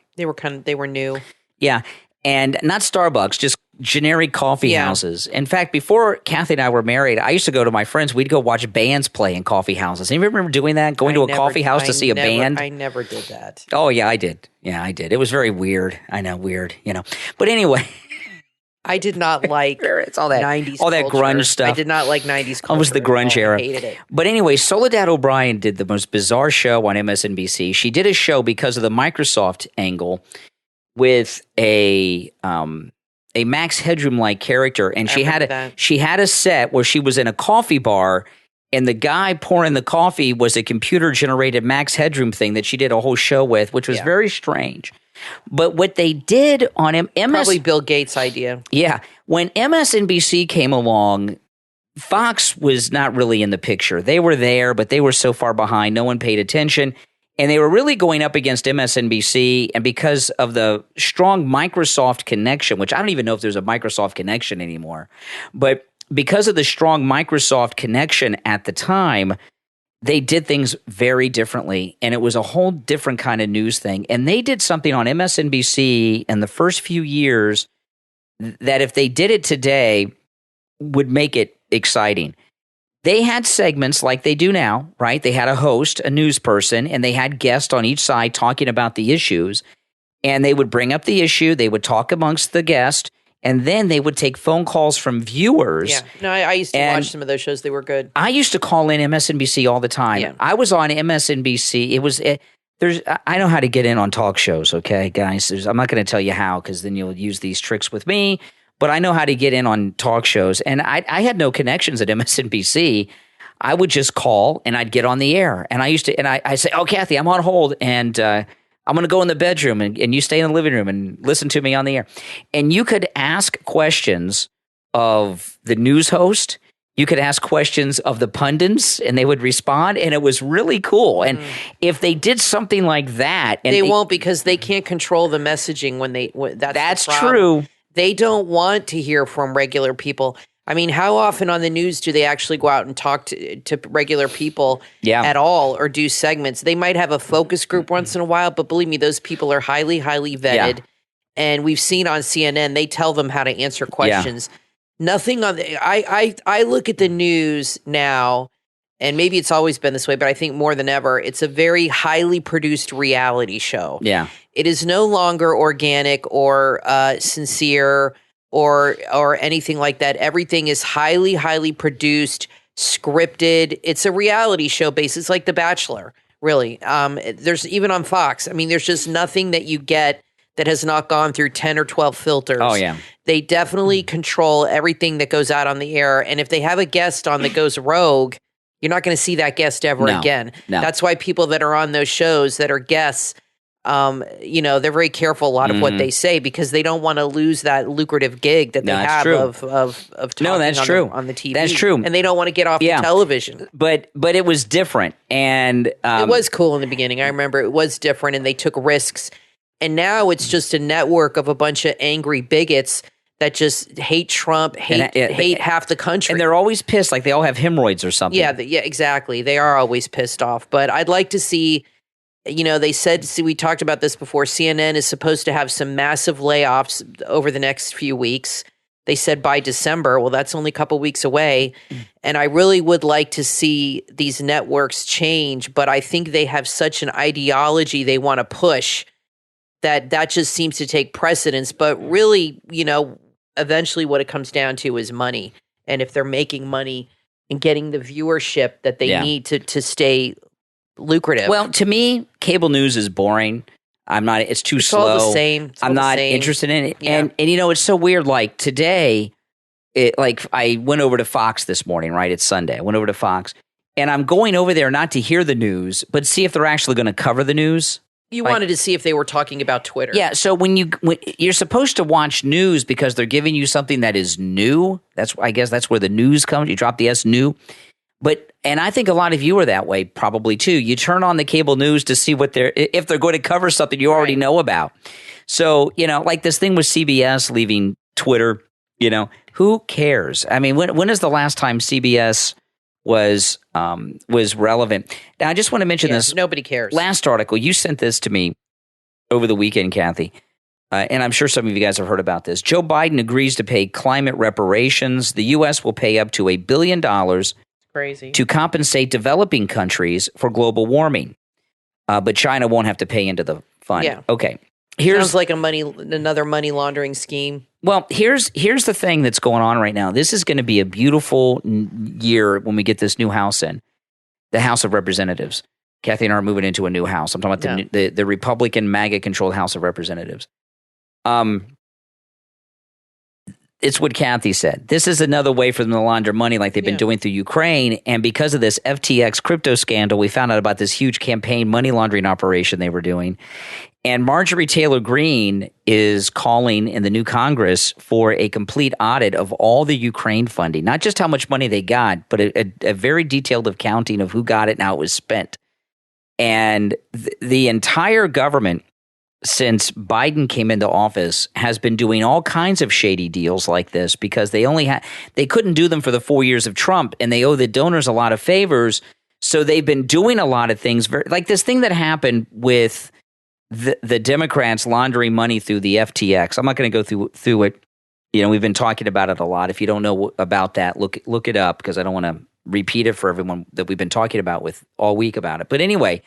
They were new. Yeah. And not Starbucks, just generic coffee houses. In fact, before Kathy and I were married, I used to go to my friends. We'd go watch bands play in coffee houses. Anybody remember doing that? Going to a coffee house to see a band? I never did that. Oh, yeah, I did. Yeah, I did. It was very weird. I know, weird, But anyway. I did not like it's all that 90s all that culture. grunge stuff. I did not like 90s culture. It was the grunge era. I hated it. But anyway, Soledad O'Brien did the most bizarre show on MSNBC. She did a show because of the Microsoft angle with a Max Headroom-like character, and she had a set where she was in a coffee bar, and the guy pouring the coffee was a computer-generated Max Headroom thing that she did a whole show with, which was very strange. But what they did on probably Bill Gates' idea. Yeah, when MSNBC came along, Fox was not really in the picture. They were there, but they were so far behind, no one paid attention. And they were really going up against MSNBC, and because of the strong Microsoft connection, which I don't even know if there's a Microsoft connection anymore, but because of the strong Microsoft connection at the time, they did things very differently, and it was a whole different kind of news thing. And they did something on MSNBC in the first few years that if they did it today would make it exciting. They had segments like they do now, right? They had a host, a news person, and they had guests on each side talking about the issues. And they would bring up the issue, they would talk amongst the guest, and then they would take phone calls from viewers. Yeah, no, I used to watch some of those shows. They were good. I used to call in MSNBC all the time. Yeah. I was on MSNBC. I know how to get in on talk shows, okay, guys? I'm not going to tell you how, because then you'll use these tricks with me. But I know how to get in on talk shows, and I had no connections at MSNBC. I would just call, and I'd get on the air, and I say, "Oh, Kathy, I'm on hold, and I'm going to go in the bedroom, and you stay in the living room and listen to me on the air." And you could ask questions of the news host. You could ask questions of the pundits, and they would respond, and it was really cool. And if they did something like that, and they won't, because they can't control the messaging that's true. They don't want to hear from regular people. I mean, how often on the news do they actually go out and talk to regular people at all, or do segments? They might have a focus group once in a while, but believe me, those people are highly, highly vetted. Yeah. And we've seen on CNN, they tell them how to answer questions. Yeah. Nothing on I look at the news now, and maybe it's always been this way, but I think more than ever, it's a very highly produced reality show. Yeah. It is no longer organic or sincere or anything like that. Everything is highly, highly produced, scripted. It's a reality show based. It's like The Bachelor, really. There's even on Fox. I mean, there's just nothing that you get that has not gone through 10 or 12 filters. Oh, yeah. They definitely control everything that goes out on the air. And if they have a guest on that goes rogue, you're not going to see that guest ever again. No. That's why people that are on those shows that are guests, they're very careful a lot of what they say because they don't want to lose that lucrative gig that they have of talking on the TV. That's true. And they don't want to get off the television. But it was different. And it was cool in the beginning. I remember it was different and they took risks. And now it's just a network of a bunch of angry bigots that just hate Trump, hate half the country. And they're always pissed, like they all have hemorrhoids or something. Yeah, exactly. They are always pissed off. But I'd like to see, they said, we talked about this before, CNN is supposed to have some massive layoffs over the next few weeks. They said by December. Well, that's only a couple weeks away. And I really would like to see these networks change. But I think they have such an ideology they want to push that just seems to take precedence. But really, eventually what it comes down to is money. And if they're making money and getting the viewership that they need to stay lucrative. Well, to me, cable news is boring. It's too slow. All the same. I'm not interested in it. Yeah. And it's so weird. Like today, I went over to Fox this morning, right? It's Sunday. I went over to Fox and I'm going over there not to hear the news, but see if they're actually going to cover the news. You wanted to see if they were talking about Twitter. Yeah, so when you're supposed to watch news because they're giving you something that is new. I guess that's where the news comes. You drop the S, new. And I think a lot of you are that way probably too. You turn on the cable news to see if they're going to cover something you already know about. So, like this thing with CBS leaving Twitter, who cares? I mean, when is the last time CBS was relevant? Now, I just want to mention this. Nobody cares. Last article, you sent this to me over the weekend, Kathy, and I'm sure some of you guys have heard about this. Joe Biden agrees to pay climate reparations. The U.S. will pay up to $1 billion crazy to compensate developing countries for global warming, but China won't have to pay into the fund. Yeah. Okay. Sounds like another money laundering scheme. Well, here's the thing that's going on right now. This is going to be a beautiful year when we get this new house in, the House of Representatives. Kathy and I are moving into a new house. I'm talking about the Republican MAGA-controlled House of Representatives. It's what Kathy said. This is another way for them to launder money like they've been doing through Ukraine. And because of this FTX crypto scandal, we found out about this huge campaign money laundering operation they were doing. And Marjorie Taylor Greene is calling in the new Congress for a complete audit of all the Ukraine funding, not just how much money they got, but a very detailed accounting of who got it and how it was spent. And the entire government, since Biden came into office, has been doing all kinds of shady deals like this because they couldn't do them for the 4 years of Trump, and they owe the donors a lot of favors. So they've been doing a lot of things, like this thing that happened with the Democrats laundering money through the FTX. I'm not going to go through it. We've been talking about it a lot. If you don't know about that, look it up because I don't want to repeat it for everyone that we've been talking about with all week about it. But anyway.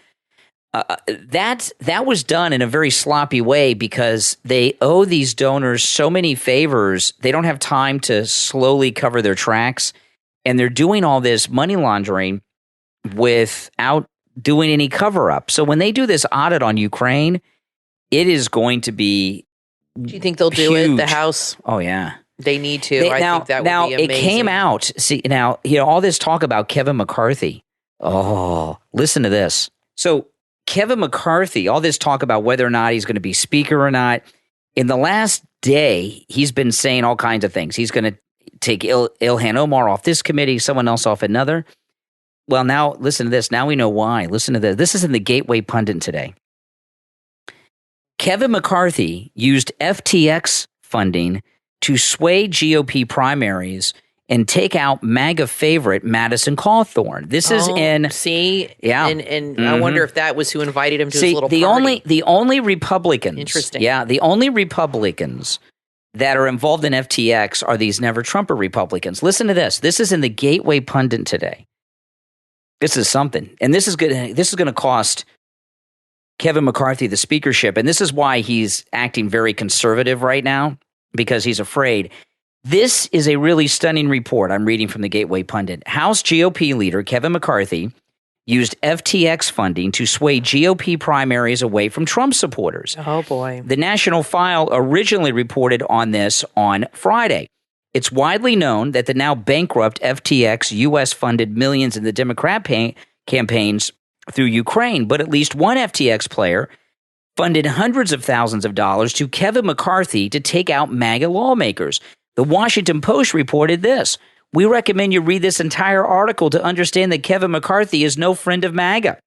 That was done in a very sloppy way because they owe these donors so many favors. They don't have time to slowly cover their tracks, and they're doing all this money laundering without doing any cover up. So when they do this audit on Ukraine, it is going to be. Do you think they'll do it? The House? Oh yeah, they need to. I think that would be amazing. It came out. See now, all this talk about Kevin McCarthy. Oh, listen to this. So. Kevin McCarthy, all this talk about whether or not he's going to be speaker or not, in the last day, he's been saying all kinds of things. He's going to take Ilhan Omar off this committee, someone else off another. Well, now, listen to this. Now we know why. Listen to this. This is in the Gateway Pundit today. Kevin McCarthy used FTX funding to sway GOP primaries and take out MAGA favorite Madison Cawthorn. This is in yeah, and I wonder if that was who invited him to his little party. The only Republicans, interesting, the only Republicans that are involved in FTX are these Never Trumper Republicans. Listen to this. This is in the Gateway Pundit today. This is something, and this is good. This is going to cost Kevin McCarthy the speakership, and this is why he's acting very conservative right now because he's afraid. This is a really stunning report I'm reading from the Gateway Pundit. House GOP leader Kevin McCarthy used FTX funding to sway GOP primaries away from Trump supporters. Oh, boy. The National File originally reported on this on Friday. It's widely known that the now bankrupt FTX U.S. funded millions in the Democrat campaigns through Ukraine, but at least one FTX player funded hundreds of thousands of dollars to Kevin McCarthy to take out MAGA lawmakers. The Washington Post reported this. We recommend you read this entire article to understand that Kevin McCarthy is no friend of MAGA.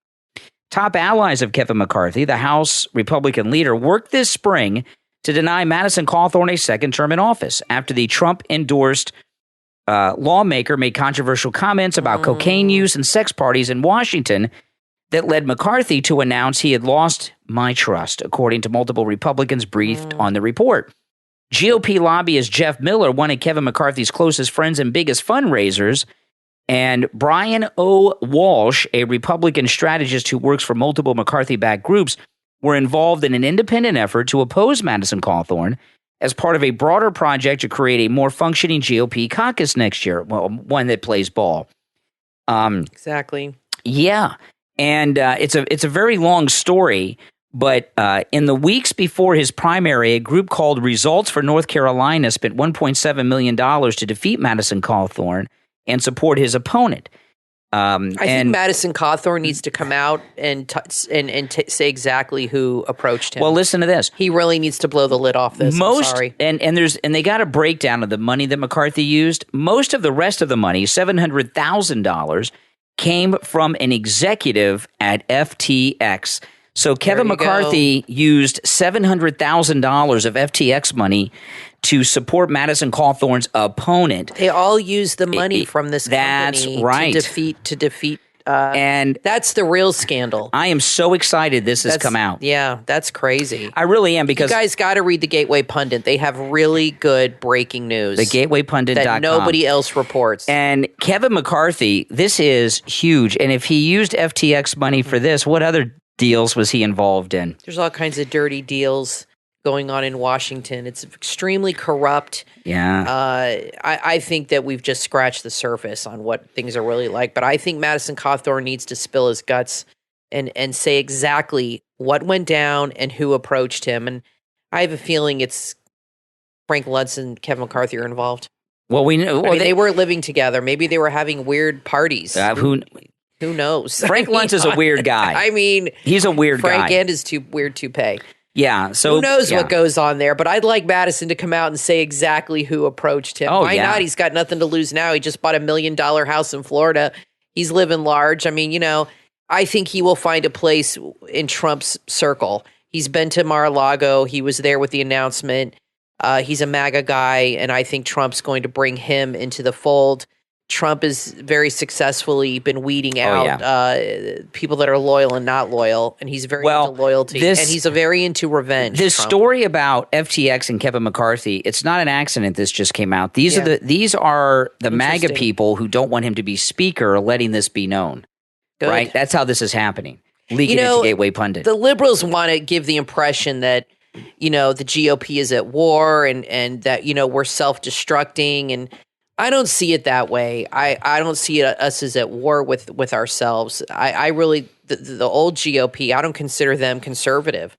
Top allies of Kevin McCarthy, the House Republican leader, worked this spring to deny Madison Cawthorn a second term in office after the Trump-endorsed lawmaker made controversial comments about cocaine use and sex parties in Washington that led McCarthy to announce he had lost my trust, according to multiple Republicans briefed on the report. GOP lobbyist Jeff Miller, one of Kevin McCarthy's closest friends and biggest fundraisers, and Brian O. Walsh, a Republican strategist who works for multiple McCarthy-backed groups, were involved in an independent effort to oppose Madison Cawthorn as part of a broader project to create a more functioning GOP caucus next year, well, one that plays ball. Exactly. Yeah, and it's a very long story. But in the weeks before his primary, a group called Results for North Carolina spent $1.7 million to defeat Madison Cawthorn and support his opponent. I think Madison Cawthorn needs to come out and say exactly who approached him. Well, listen to this. He really needs to blow the lid off this. I'm sorry. And they got a breakdown of the money that McCarthy used. Most of the rest of the money, $700,000, came from an executive at FTX. So Kevin McCarthy used $700,000 of FTX money to support Madison Cawthorn's opponent. They all used the money from this that's company right. to defeat. And that's the real scandal. I am so excited this has come out. Yeah, that's crazy. I really am, because you guys got to read the Gateway Pundit. They have really good breaking news. The GatewayPundit.com. That nobody else reports. And Kevin McCarthy, this is huge. And if he used FTX money for this, what other deals was he involved in? There's all kinds of dirty deals going on in Washington. It's extremely corrupt. Yeah. I think that we've just scratched the surface on what things are really like. But I think Madison Cawthorn needs to spill his guts and say exactly what went down and who approached him. And I have a feeling it's Frank Luntz and Kevin McCarthy are involved. Well, we know they were living together. Maybe they were having weird parties. Who knows? Frank Luntz is a weird guy. I mean, he's a weird guy. Frank and his weird toupee. Yeah. So who knows what goes on there? But I'd like Madison to come out and say exactly who approached him. Why not? He's got nothing to lose now. He just bought $1 million house in Florida. He's living large. I mean, I think he will find a place in Trump's circle. He's been to Mar-a-Lago. He was there with the announcement. He's a MAGA guy, and I think Trump's going to bring him into the fold. Trump has very successfully been weeding out people that are loyal and not loyal, and he's very into loyalty, and he's very into revenge. This story about FTX and Kevin McCarthy, it's not an accident this just came out. These are the MAGA people who don't want him to be speaker letting this be known. Good. Right? That's how this is happening. Leaking it to Gateway Pundit. The liberals want to give the impression that, the GOP is at war and that, we're self-destructing, and I don't see it that way. I don't see us as at war with ourselves. I really, the old GOP, I don't consider them conservative.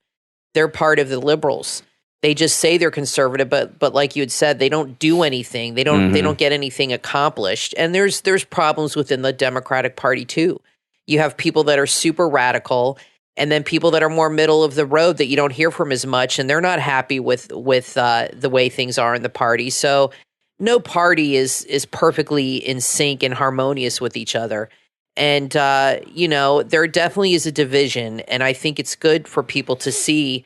They're part of the liberals. They just say they're conservative, but like you had said, they don't do anything. They don't get anything accomplished. And there's problems within the Democratic Party too. You have people that are super radical, and then people that are more middle of the road that you don't hear from as much, and they're not happy with the way things are in the party. So no party is perfectly in sync and harmonious with each other. And, there definitely is a division. And I think it's good for people to see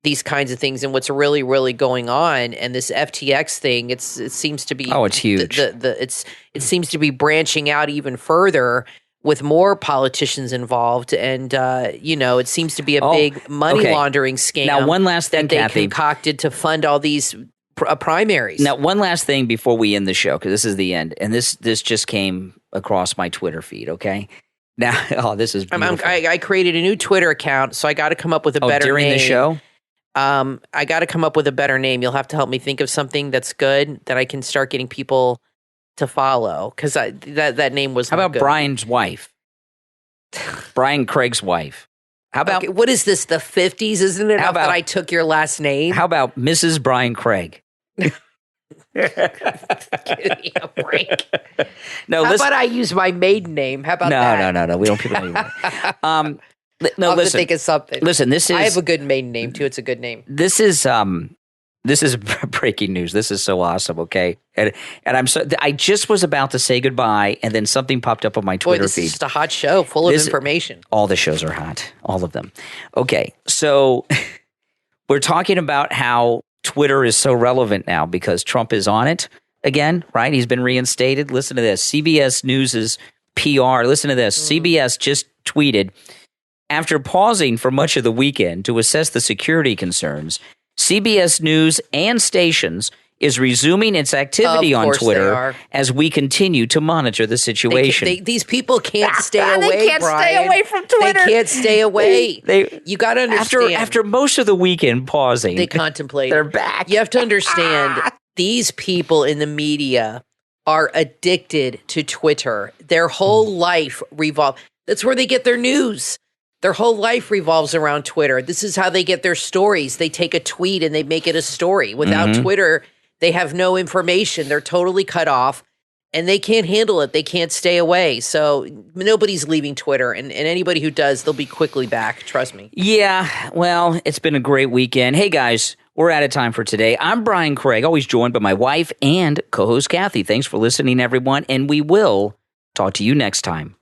these kinds of things and what's really, really going on. And this FTX thing, it seems to be... Oh, it's huge. It seems to be branching out even further with more politicians involved. And, it seems to be a big money laundering scam. Now, one last thing, that they Kathy. concocted to fund all these primaries. Now, one last thing before we end the show, because this is the end, and this just came across my Twitter feed. Okay, now, this is beautiful. I created a new Twitter account, so I got to come up with a better during name. the show. I got to come up with a better name. You'll have to help me think of something that's good that I can start getting people to follow, because that name was. How about good. Brian's wife? Brian Craig's wife. How about what is this? The 50s? Isn't it enough that I took your last name? How about Mrs. Brian Craig? Give me a break. No, how about I use my maiden name? How about that? No. We don't people know. I'll have to think of something. Listen, I have a good maiden name too. It's a good name. This is breaking news. This is so awesome. Okay, and I just was about to say goodbye, and then something popped up on my Twitter this feed. Is just a hot show full of information. All the shows are hot, all of them. Okay, so we're talking about how Twitter is so relevant now because Trump is on it again, right? He's been reinstated. Listen to this. CBS News's PR. Listen to this. CBS just tweeted, after pausing for much of the weekend to assess the security concerns, CBS News and stations is resuming its activity on Twitter as we continue to monitor the situation. These people can't stay away. They can't stay away from Twitter. They can't stay away. You got to understand. After most of the weekend pausing, they contemplate. They're back. You have to understand. These people in the media are addicted to Twitter. Their whole life revolves. That's where they get their news. Their whole life revolves around Twitter. This is how they get their stories. They take a tweet and they make it a story. Without Twitter, they have no information. They're totally cut off and they can't handle it. They can't stay away. So nobody's leaving Twitter. And anybody who does, they'll be quickly back. Trust me. Yeah. Well, it's been a great weekend. Hey, guys, we're out of time for today. I'm Brian Craig, always joined by my wife and co-host Kathy. Thanks for listening, everyone. And we will talk to you next time.